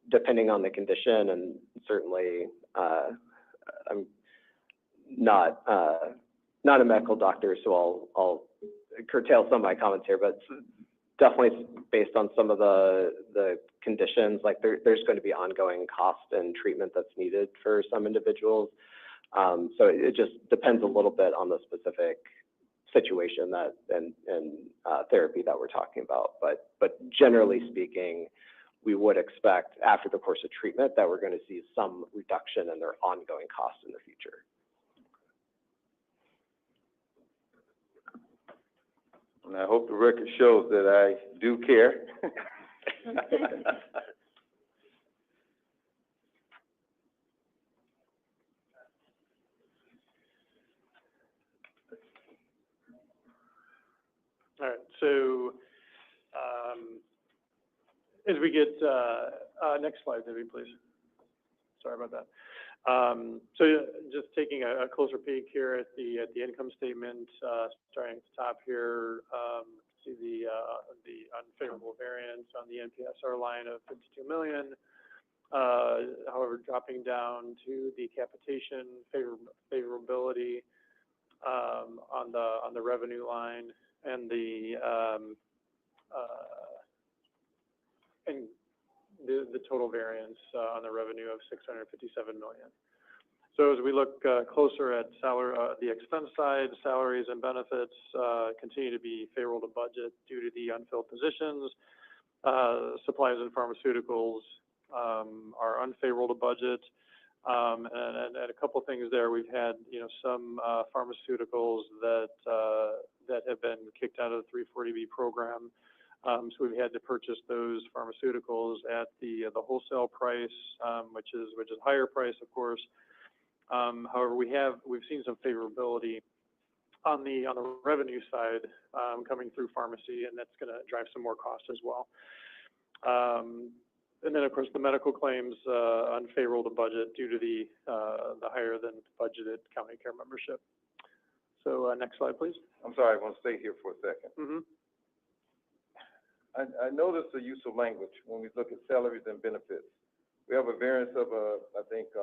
D: depending on the condition, and certainly I'm not a medical doctor, so I'll curtail some of my comments here, but definitely based on some of the conditions, like there's going to be ongoing cost and treatment that's needed for some individuals. So it just depends a little bit on the specific situation and therapy that we're talking about. But generally speaking, we would expect after the course of treatment that we're going to see some reduction in their ongoing costs in the future.
J: And I hope the record shows that I do care.
M: All right, so, as we get, next slide, maybe, please. Sorry about that. So just taking a closer peek here at the income statement, starting at the top here, see the unfavorable variance on the NPSR line of 52 million. However, dropping down to the capitation favorability, on the revenue line, and the total variance on the revenue of 657 million. So as we look closer at the expense side, salaries and benefits continue to be favorable to budget due to the unfilled positions. Supplies and pharmaceuticals are unfavorable to budget. And a couple things there. We've had, some pharmaceuticals that have been kicked out of the 340B program. So we've had to purchase those pharmaceuticals at the wholesale price, which is higher price, of course. However, we've seen some favorability on the revenue side coming through pharmacy, and that's going to drive some more costs as well. And then, of course, the medical claims unfavorable to budget due to the higher than budgeted county care membership. So next slide, please.
J: I'm sorry, I want to stay here for a second.
M: Mm-hmm.
J: I noticed the use of language when we look at salaries and benefits. We have a variance of, I think,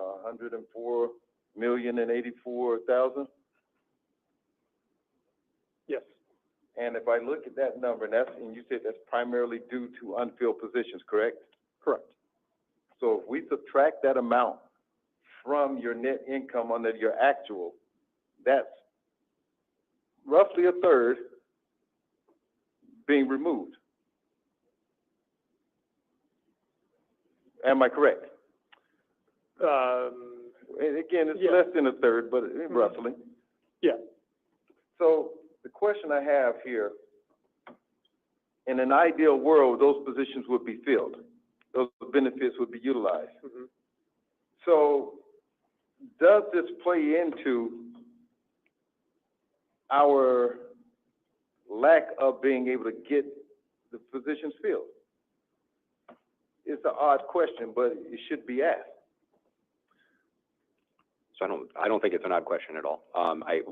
J: 104,084,000.
M: Yes.
J: And if I look at that number, and you said that's primarily due to unfilled positions, correct?
M: Correct.
J: So if we subtract that amount from your net income under your actual, that's roughly a third being removed. Am I correct? And again, it's less than a third, but roughly.
M: Yeah.
J: So the question I have here, in an ideal world, those positions would be filled. Those benefits would be utilized.
M: Mm-hmm.
J: So does this play into our lack of being able to get the positions filled? It's an odd question, but it should be asked.
G: So I don't think it's an odd question at all.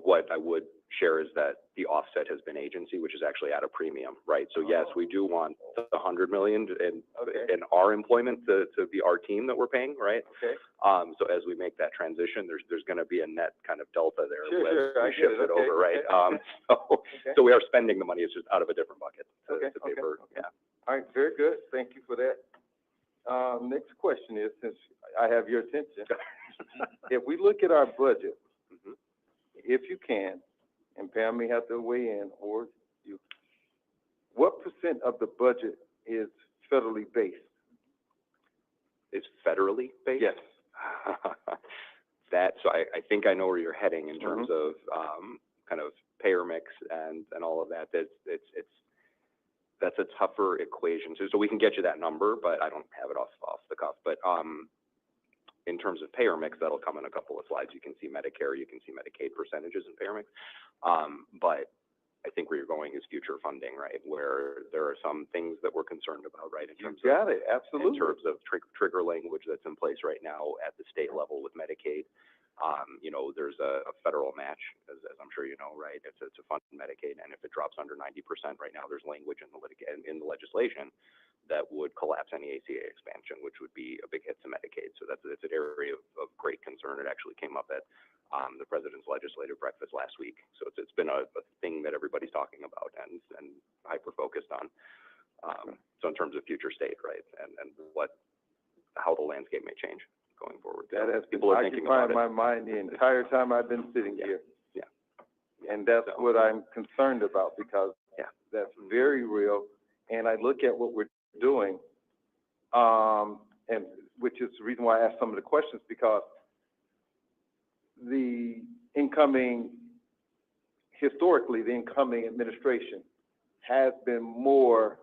G: What I would share is that the offset has been agency, which is actually at a premium, right? So yes, we do want the 100 million in our employment to be our team that we're paying, right?
J: Okay.
G: So as we make that transition, there's going to be a net kind of delta there
J: Sure,
G: as
J: I
G: we shift it over, right? So we are spending the money. It's just out of a different bucket to pay for. Yeah.
J: All right, very good. Thank you for that. Next question is, since I have your attention, if we look at our budget, if you can, and Pam may have to weigh in, or you, what % of the budget is federally based?
G: It's federally based?
J: Yes.
G: So I think I know where you're heading in terms of kind of payer mix and all of that. That's a tougher equation. So we can get you that number, but I don't have it off the cuff. But in terms of payer mix, that'll come in a couple of slides. You can see Medicare, you can see Medicaid percentages in payer mix. But I think where you're going is future funding, right? Where there are some things that we're concerned about, right? In terms
J: absolutely.
G: In terms of trigger language that's in place right now at the state level with Medicaid. There's a federal match, as I'm sure you know, right? It's to fund Medicaid, and if it drops under 90% right now, there's language in the legislation that would collapse any ACA expansion, which would be a big hit to Medicaid. So it's an area of great concern. It actually came up at the president's legislative breakfast last week. So it's been a thing that everybody's talking about and hyper focused on. So in terms of future state, right, and how the landscape may change going forward.
J: That has been
G: people are thinking about
J: occupying my mind the entire time I've been sitting here. And that's
G: So-
J: what I'm concerned about, because
G: Yeah.
J: that's very real. And I look at what we're doing, and which is the reason why I asked some of the questions, because historically, the incoming administration has been more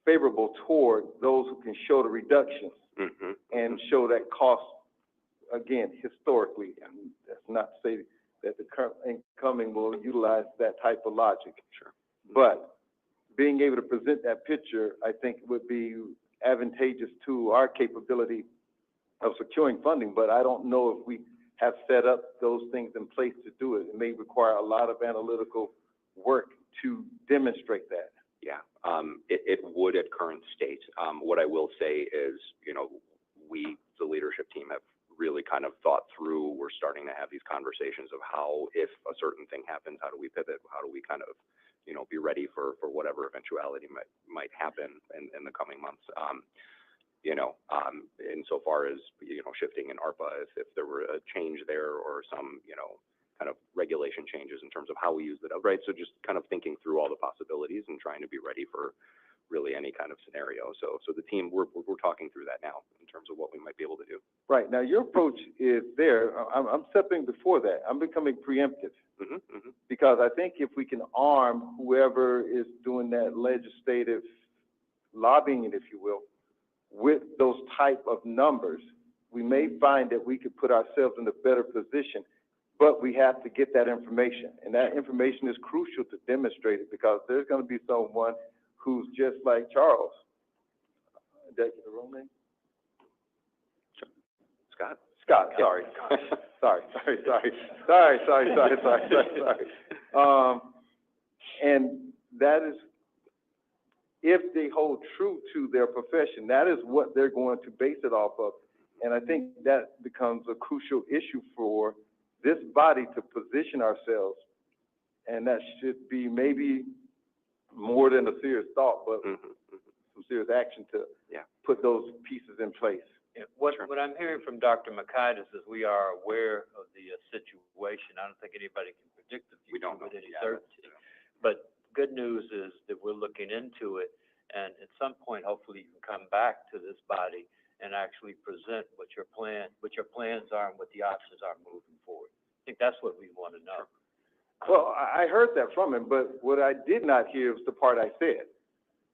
J: favorable toward those who can show the reductions
G: Mm-hmm.
J: and show that cost, again, historically. And that's not to say that the current incoming will utilize that type of logic.
G: Sure.
J: But being able to present that picture, I think would be advantageous to our capability of securing funding. But I don't know if we have set up those things in place to do it. It may require a lot of analytical work to demonstrate that.
G: Yeah, it would at current state. What I will say is, you know, we, the leadership team, have really kind of thought through, we're starting to have these conversations of how, if a certain thing happens, how do we pivot? How do we kind of, you know, be ready for whatever eventuality might happen in the coming months? You know, insofar as, you know, shifting in ARPA, if there were a change there or some, you know, kind of regulation changes in terms of how we use it, right? So just kind of thinking through all the possibilities and trying to be ready for really any kind of scenario. So the team, we're talking through that now in terms of what we might be able to do.
J: Right. Now, your approach is there. I'm stepping before that. I'm becoming preemptive.
G: Mm-hmm, mm-hmm.
J: Because I think if we can arm whoever is doing that legislative lobbying, if you will, with those type of numbers, we may find that we could put ourselves in a better position, but we have to get that information. And that information is crucial to demonstrate it, because there's going to be someone who's just like Charles. Did I get the wrong name?
G: Scott?
J: Scott,
G: Yeah.
J: sorry. Sorry. And that is, if they hold true to their profession, that is what they're going to base it off of. And I think that becomes a crucial issue for this body to position ourselves. And that should be maybe more than a serious thought, but some serious action to put those pieces in place.
B: Yeah, what I'm hearing from Dr. Makaitis is we are aware of the situation. I don't think anybody can predict the future with any certainty. But good news is that we're looking into it, and at some point, hopefully, you can come back to this body and actually present what your plans are and what the options are moving forward. I think that's what we want to know.
J: Well, I heard that from him, but what I did not hear was the part I said,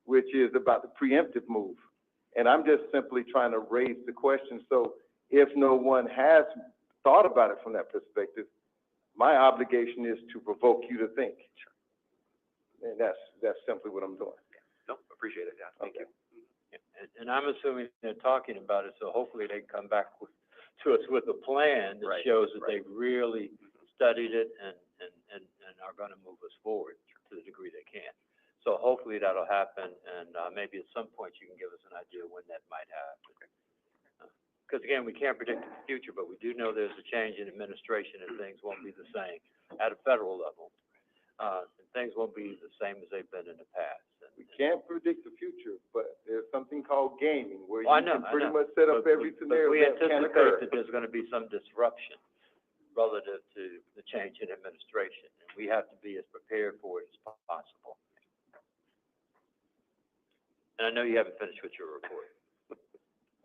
J: which is about the preemptive move. And I'm just simply trying to raise the question. So if no one has thought about it from that perspective, my obligation is to provoke you to think. Sure. And that's simply what I'm doing.
G: No, appreciate it, yeah, thank you.
B: And I'm assuming they're talking about it, so hopefully they come back to us with a plan that shows that they've really studied it and are going to move us forward to the degree they can. So hopefully that'll happen, and maybe at some point you can give us an idea when that might happen. Because again, we can't predict the future, but we do know there's a change in administration and things won't be the same at a federal level. And things won't be the same as they've been in the past.
J: We can't predict the future, but there's something called gaming, where
B: Well,
J: you can pretty much set up every scenario that can occur.
B: We anticipate that there's going to be some disruption relative to the change in administration, and we have to be as prepared for it as possible. And I know you haven't finished with your report.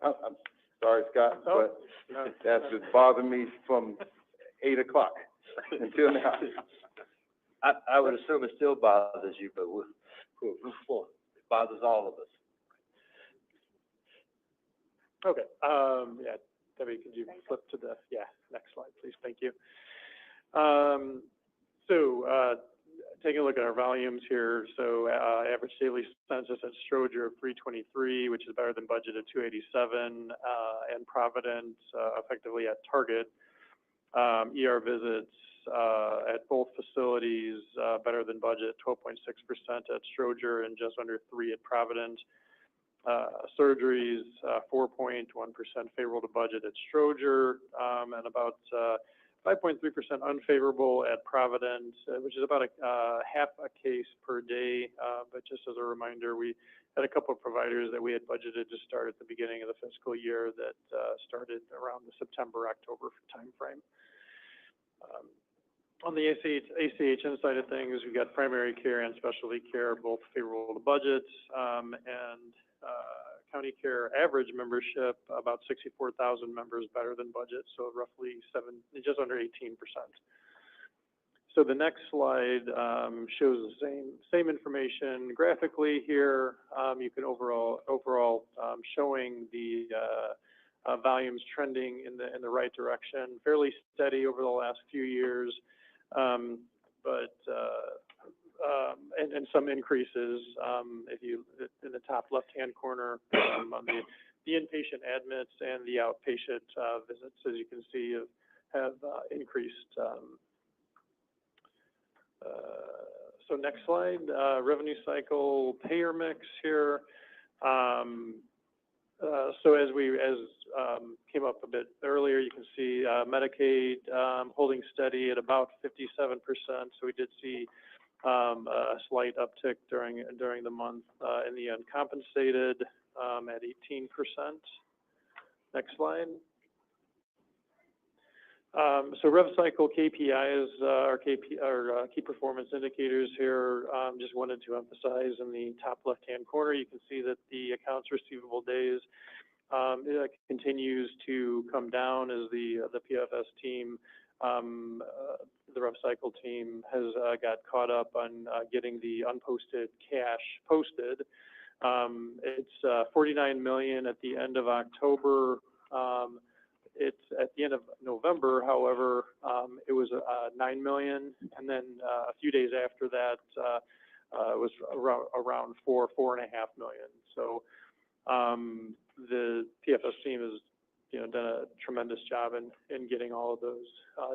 J: I'm sorry, Scott, but that's just bothered me from 8 o'clock until now.
B: I would assume it still bothers you, but we'll move forward. It bothers all of us.
M: Okay, Debbie, could you flip to the, next slide, please, thank you. Taking a look at our volumes here, so average daily census at Stroger of 323, which is better than budget at 287, and Providence effectively at target. ER visits at both facilities better than budget, 12.6% at Stroger and just under 3% at Providence. Surgeries, 4.1% favorable to budget at Stroger, and about 5.3% unfavorable at Providence, which is about half a case per day. But just as a reminder, we had a couple of providers that we had budgeted to start at the beginning of the fiscal year that started around the September-October timeframe. On the ACHN side of things, we've got primary care and specialty care, both favorable to budget, and county care average membership, about 64,000 members better than budget, so roughly just under 18%. So the next slide shows the same information graphically here. You can overall showing the volumes trending in the right direction, fairly steady over the last few years, but and some increases. If you in the top left-hand corner on the inpatient admits and the outpatient visits, as you can see, have increased. So next slide, revenue cycle payer mix here. So as came up a bit earlier, you can see Medicaid holding steady at about 57%. So we did see a slight uptick during the month in the uncompensated at 18%. Next slide. So rev cycle KPIs are key performance indicators here. Just wanted to emphasize in the top left-hand corner, you can see that the accounts receivable days continues to come down as the PFS team, the rev cycle team has got caught up on getting the unposted cash posted. It's $49 million at the end of October. It's at the end of November, however, it was $9 million, and then a few days after that, it was around $4.5 million. So the PFS team has, done a tremendous job in getting all of those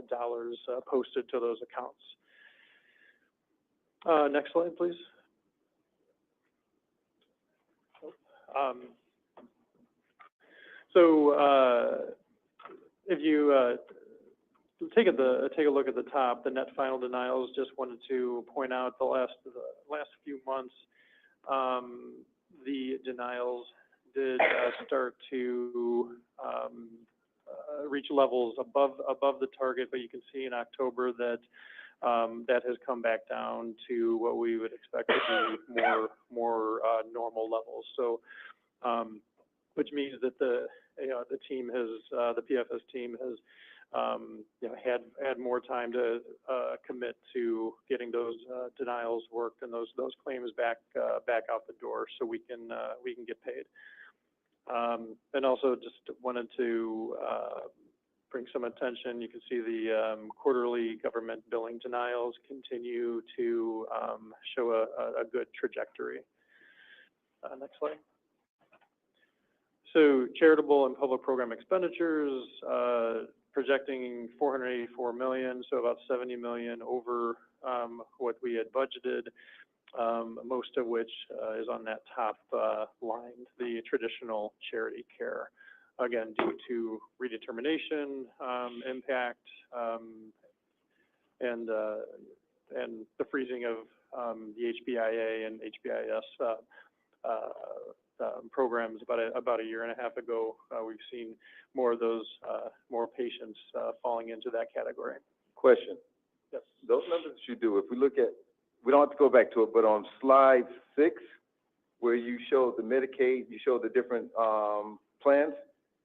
M: dollars posted to those accounts. Next slide, please. If you take a look at the top, the net final denials, just wanted to point out the last few months, the denials did start to reach levels above the target, but you can see in October that that has come back down to what we would expect to be more normal levels. So, which means that the team has, the PFS team has, had more time to commit to getting those denials worked and those claims back out the door, so we can get paid. And also just wanted to bring some attention. You can see the quarterly government billing denials continue to show a good trajectory. Next slide. So charitable and public program expenditures, projecting $484 million, so about $70 million over what we had budgeted, most of which is on that top line, the traditional charity care. Again, due to redetermination impact and the freezing of the HBIA and HBIS programs about a year and a half ago, we've seen more of those, more patients falling into that category.
J: Question.
M: Yes.
J: Those numbers you do, if we look at, we don't have to go back to it, but on slide 6, where you show the Medicaid, you show the different plans.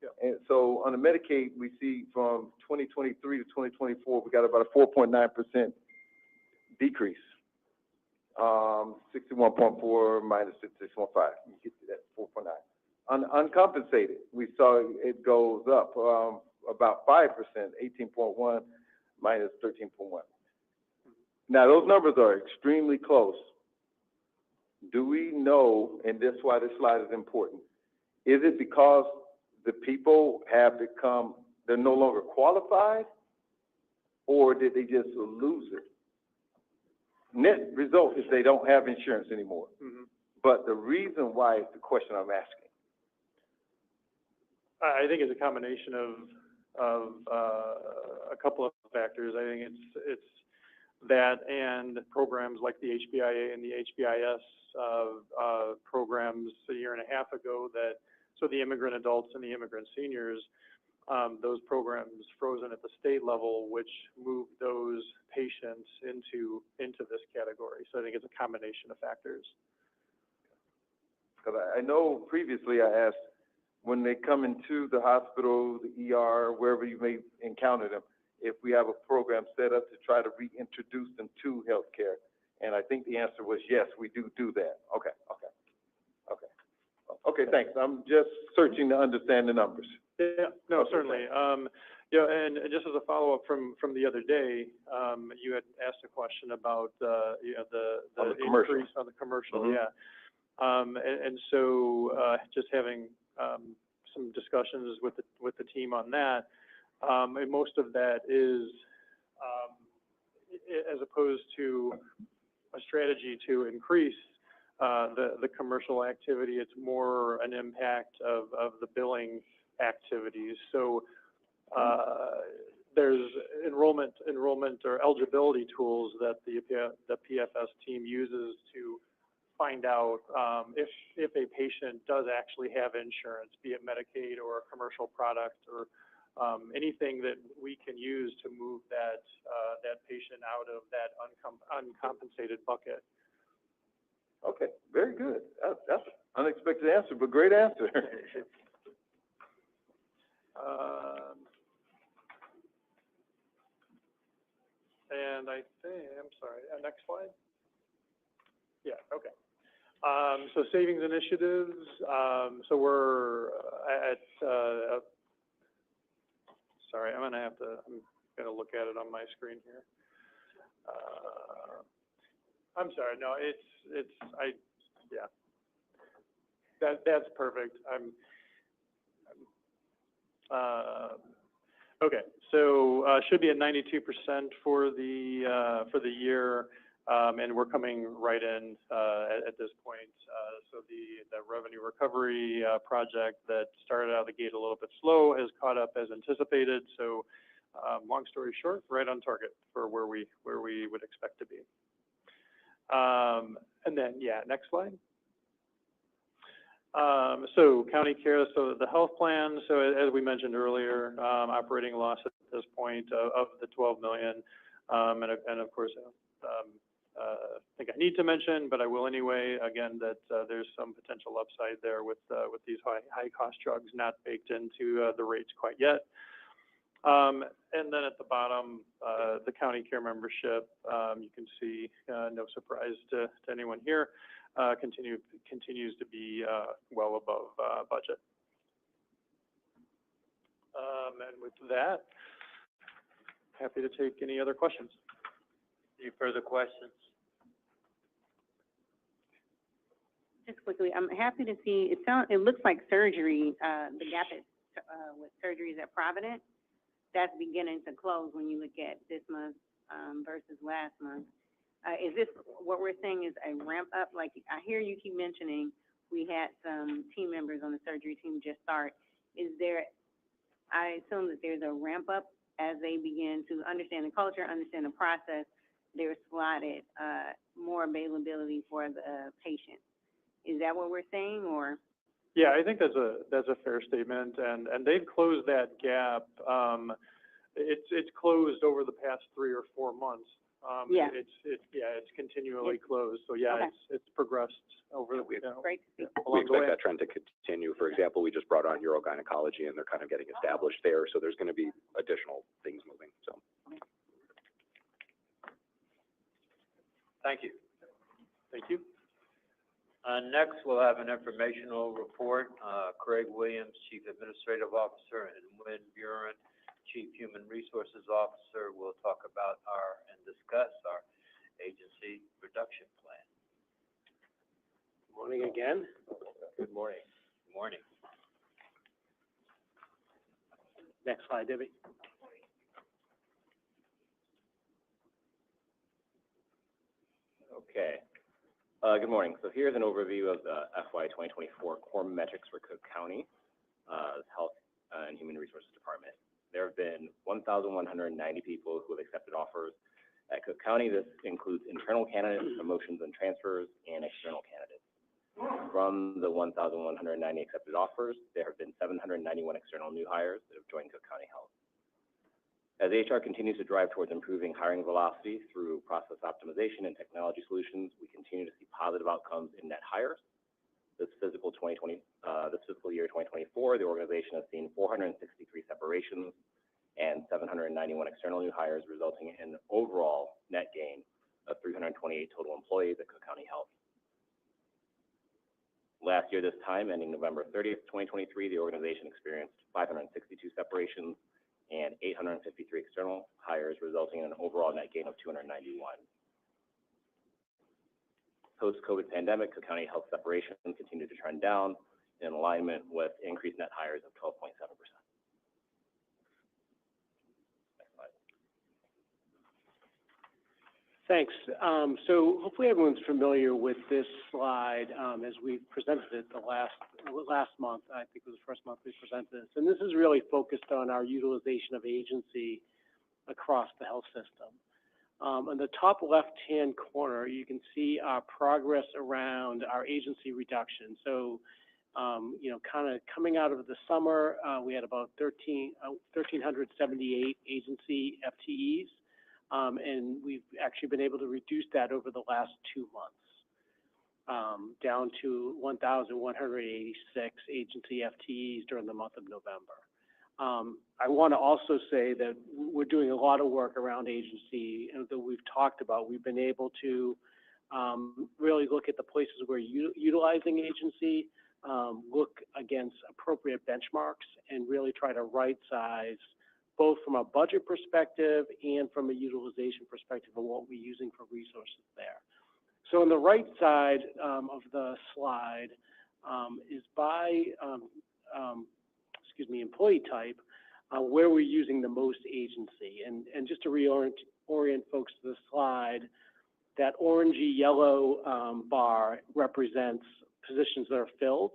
M: Yeah.
J: And so on the Medicaid, we see from 2023 to 2024, we got about a 4.9% decrease. 61.4 minus 6.5, you get to that 4.9. Uncompensated, we saw it goes up about 5%, 18.1 minus 13.1. Now those numbers are extremely close. Do we know, and that's why this slide is important, is it because the people have become, they're no longer qualified, or did they just lose it? Net result is they don't have insurance anymore.
M: Mm-hmm.
J: But the reason why is the question I'm asking.
M: I think it's a combination of a couple of factors. I think it's that and programs like the HBIA and the HBIS programs a year and a half ago, that so the immigrant adults and the immigrant seniors those programs frozen at the state level, which moved those patients into this category. So I think it's a combination of factors.
J: Because I know previously I asked, when they come into the hospital, the ER, wherever you may encounter them, if we have a program set up to try to reintroduce them to healthcare. And I think the answer was yes, we do that. Okay, thanks. I'm just searching to understand the numbers.
M: Yeah, no, certainly. Yeah, and just as a follow-up from the other day, you had asked a question about, you know,
J: On the
M: the
J: commercial.
M: increase on the commercial,
J: Mhm.
M: yeah. And so, just having, some discussions with the team on that, and most of that is, as opposed to a strategy to increase, the commercial activity, it's more an impact of the billing activities. So, there's enrollment or eligibility tools that the PFS team uses to find out if a patient does actually have insurance, be it Medicaid or a commercial product or anything that we can use to move that patient out of that uncompensated bucket.
J: Okay, very good. That's an unexpected answer, but great answer.
M: And I think, I'm sorry, next slide. Yeah, okay. So savings initiatives, so we're at, sorry, I'm gonna look at it on my screen here. I'm sorry, no, yeah. That's perfect. Okay, so, should be at 92% for the year. And we're coming right in at this point. So the revenue recovery project that started out of the gate a little bit slow has caught up as anticipated. So long story short, right on target for where we would expect to be. And then, yeah, next slide. So county care, so the health plan, so as we mentioned earlier, operating loss at this point of the 12 million. And of course, I think I need to mention, but I will anyway, again, that there's some potential upside there with these high cost drugs not baked into the rates quite yet. And then at the bottom, the county care membership, you can see, no surprise to anyone here, continues to be well above budget. And with that, happy to take any other questions.
B: Any further questions?
L: Just quickly, I'm happy to see, it looks like surgery, the gap is, with surgeries at Providence, that's beginning to close when you look at this month, versus last month. Is this, what we're seeing is a ramp up? Like, I hear you keep mentioning we had some team members on the surgery team just start. Is there, I assume that there's a ramp up as they begin to understand the culture, understand the process, they're slotted, more availability for the patient. Is that what we're saying, or?
M: Yeah, I think that's a fair statement, and they've closed that gap. It's closed over the past 3 or 4 months.
L: Yeah.
M: It's continually closed. So yeah,
L: Okay.
M: it's progressed over the,
L: Great to see.
M: along the way.
N: that trend to continue. For example, we just brought on urogynecology, and they're kind of getting established there, so there's going to be additional things moving, so.
B: Thank you.
M: Thank you.
B: Next, we'll have an informational report. Craig Williams, Chief Administrative Officer, and Wynn Buren, Chief Human Resources Officer, will talk about and discuss our agency reduction plan.
H: Morning again.
B: Good morning. Good morning.
H: Next slide, Debbie.
G: Okay. Good morning. So here's an overview of the FY 2024 core metrics for Cook County Health and Human Resources Department. There have been 1,190 people who have accepted offers at Cook County. This includes internal candidates, promotions and transfers, and external candidates. From the 1,190 accepted offers, there have been 791 external new hires that have join Cook County Health. As HR continues to drive towards improving hiring velocity through process optimization and technology solutions, we continue to see positive outcomes in net hires. This fiscal year 2024, the organization has seen 463 separations and 791 external new hires, resulting in an overall net gain of 328 total employees at Cook County Health. Last year, this time, ending November 30th, 2023, the organization experienced 562 separations and 853 external hires, resulting in an overall net gain of 291. Post-COVID pandemic, Cook County Health separations continue to trend down in alignment with increased net hires of 12.7%. Next slide.
H: Thanks. So hopefully everyone's familiar with this slide as we presented it the last month. I think it was the first month we presented this. And this is really focused on our utilization of agency across the health system. On the top left-hand corner, you can see our progress around our agency reduction. So, kind of coming out of the summer, we had about 1,378 agency FTEs. And we've actually been able to reduce that over the last 2 months, down to 1,186 agency FTEs during the month of November. I want to also say that we're doing a lot of work around agency that we've talked about. We've been able to really look at the places where we're utilizing agency, look against appropriate benchmarks, and really try to right-size both from a budget perspective and from a utilization perspective of what we're using for resources there. So on the right side of the slide is by, employee type, where we're using the most agency. And just to reorient folks to the slide, that orangey yellow bar represents positions that are filled.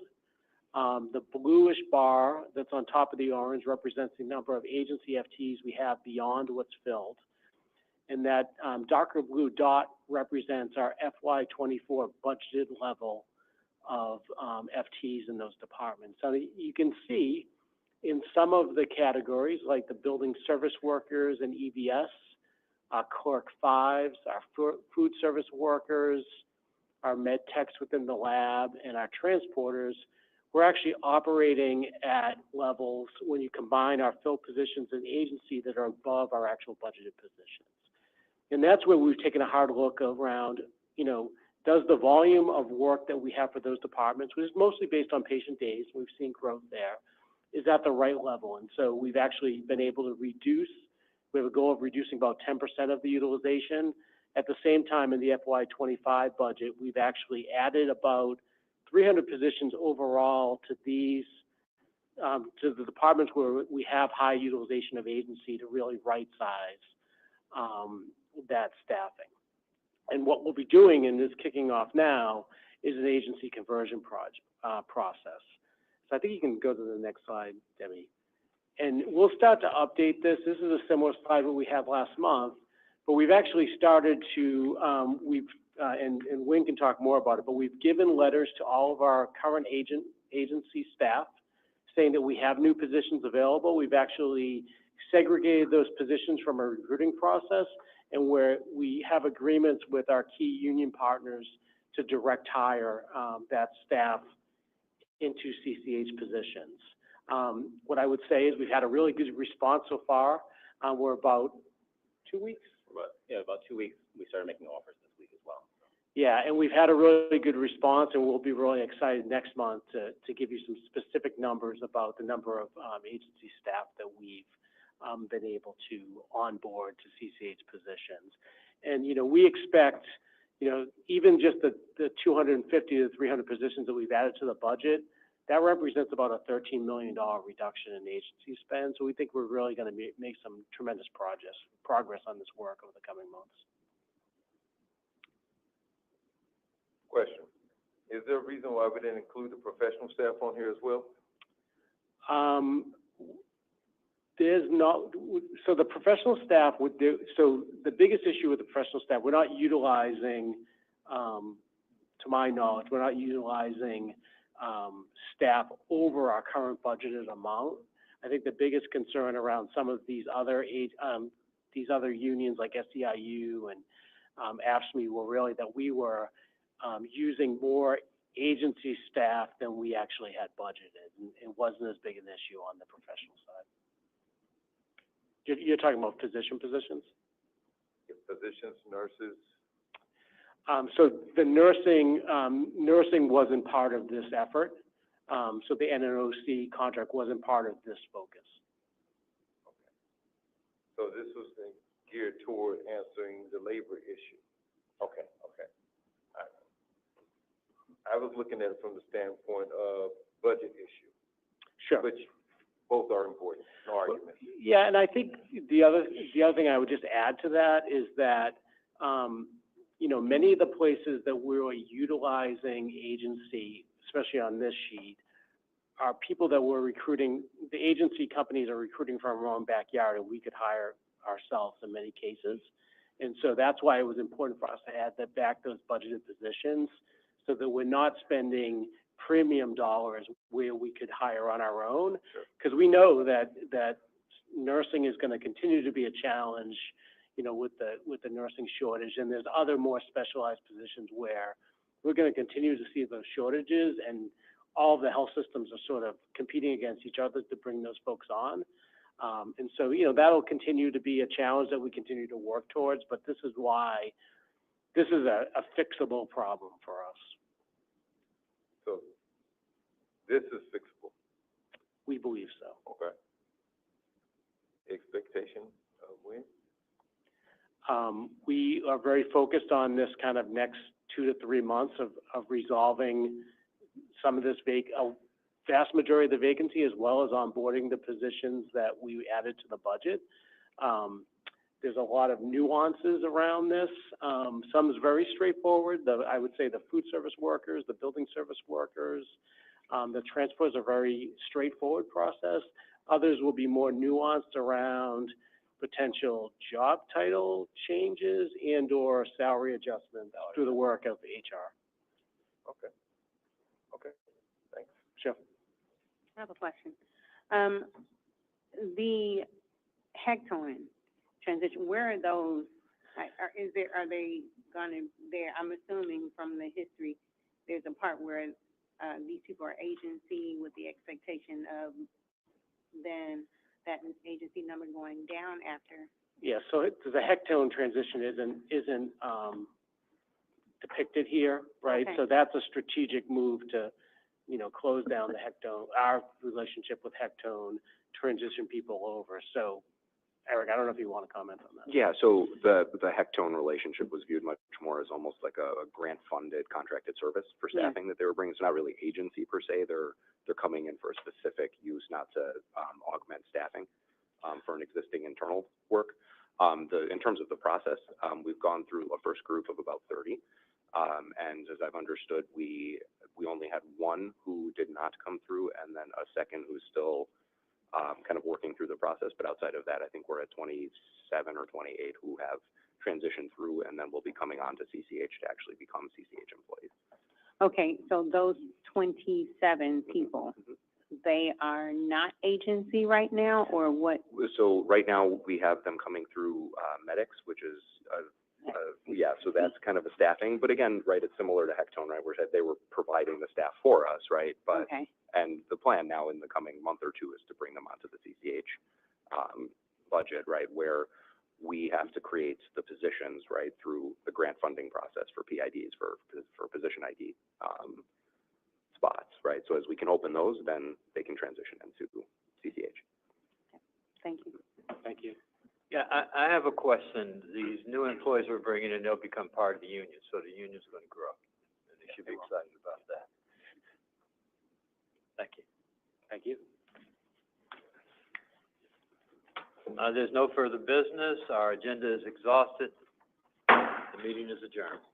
H: The bluish bar that's on top of the orange represents the number of agency FTEs we have beyond what's filled. And that darker blue dot represents our FY24 budgeted level of FTEs in those departments. So you can see in some of the categories, like the building service workers and EVS, our clerk fives, our food service workers, our med techs within the lab, and our transporters, we're actually operating at levels when you combine our filled positions and agency that are above our actual budgeted positions. And that's where we've taken a hard look around, does the volume of work that we have for those departments, which is mostly based on patient days, we've seen growth there, is at the right level. And so we've actually been able to reduce, we have a goal of reducing about 10% of the utilization. At the same time, in the FY25 budget, we've actually added about 300 positions overall to these, to the departments where we have high utilization of agency to really right-size that staffing. And what we'll be doing, and this kicking off now, is an agency conversion process. So I think you can go to the next slide, Debbie. And we'll start to update this. This is a similar slide that we had last month, but we've actually started to, and Wayne can talk more about it, but we've given letters to all of our current agency staff saying that we have new positions available. We've actually segregated those positions from a recruiting process, and where we have agreements with our key union partners to direct hire that staff into CCH positions. What I would say is we've had a really good response so far. We're about 2 weeks?
G: About 2 weeks. We started making offers this week as well.
H: Yeah, and we've had a really good response, and we'll be really excited next month to give you some specific numbers about the number of agency staff that we've been able to onboard to CCH positions. And, we expect, even just the 250 to 300 positions that we've added to the budget, that represents about a $13 million reduction in agency spend. So we think we're really going to make some tremendous progress on this work over the coming months.
J: Question. Is there a reason why we didn't include the professional staff on here as well?
H: There's not, so the professional staff would do, so the biggest issue with the professional staff, we're not utilizing, to my knowledge, we're not utilizing staff over our current budgeted amount. I think the biggest concern around some of these other unions like SEIU and AFSCME were really that we were using more agency staff than we actually had budgeted, and it wasn't as big an issue on the professional side. You're talking about positions?
J: Physicians, nurses,
H: So the nursing wasn't part of this effort. So the NNOC contract wasn't part of this focus.
J: so this was geared toward answering the labor issue. Okay. I was looking at it from the standpoint of budget issue,
H: Sure.
J: which both are important, no argument.
H: Yeah, and I think the other thing I would just add to that is that, many of the places that we're utilizing agency, especially on this sheet, are people that we're recruiting, the agency companies are recruiting from our own backyard, and we could hire ourselves in many cases. And so that's why it was important for us to add back those budgeted positions, so that we're not spending premium dollars where we could hire on our own. Because we know that nursing is going to continue to be a challenge, with the nursing shortage, and there's other more specialized positions where we're going to continue to see those shortages, and all the health systems are sort of competing against each other to bring those folks on. And so, that'll continue to be a challenge that we continue to work towards, but this is why this is a fixable problem for us.
J: So this is fixable.
H: We believe so.
J: Okay. Expectation of when?
H: We are very focused on this kind of next 2 to 3 months of resolving some of this a vast majority of the vacancy, as well as onboarding the positions that we added to the budget. There's a lot of nuances around this. Some is very straightforward. I would say the food service workers, the building service workers, the transfers are very straightforward process. Others will be more nuanced around potential job title changes and or salary adjustments through the work of HR.
J: Okay. Thanks.
H: Sure.
L: I have a question. The Hectoin transition, where are those, are they gonna, I'm assuming from the history, there's a part where, these people are agency with the expectation of then that agency number going down after.
H: Yeah, so the Hectone transition isn't depicted here, right?
L: Okay.
H: So that's a strategic move to, close down the Hectone, our relationship with Hectone, transition people over. So, Eric, I don't know if you want to comment on that.
N: Yeah, so the Hectone relationship was viewed much more as almost like a grant-funded contracted service for staffing that they were bringing. It's not really agency per se. They're coming in for a specific use, not to augment staffing for an existing internal work. In terms of the process, we've gone through a first group of about 30, and as I've understood, we only had one who did not come through, and then a second who's still kind of working through the process. But outside of that, I think we're at 27 or 28 who have transitioned through, and then will be coming on to CCH to actually become CCH employees.
L: Okay, so those 27 people, they are not agency right now, or what?
N: So right now we have them coming through medics, which is so that's kind of a staffing. But again, right, it's similar to Hectone, right, where they were providing the staff for us, right? But
L: Okay.
N: and the plan now in the coming month or two is to bring them onto the CCH budget, right, where we have to create the positions, right, through the grant funding process for PIDs, for position ID spots, right? So as we can open those, then they can transition into CCH.
L: Thank you.
H: Thank you.
B: Yeah, I have a question. These new employees we're bringing in, they'll become part of the union, so the union's going to grow, and they should be excited about that. Thank you.
H: Thank you.
B: There's no further business. Our agenda is exhausted. The meeting is adjourned.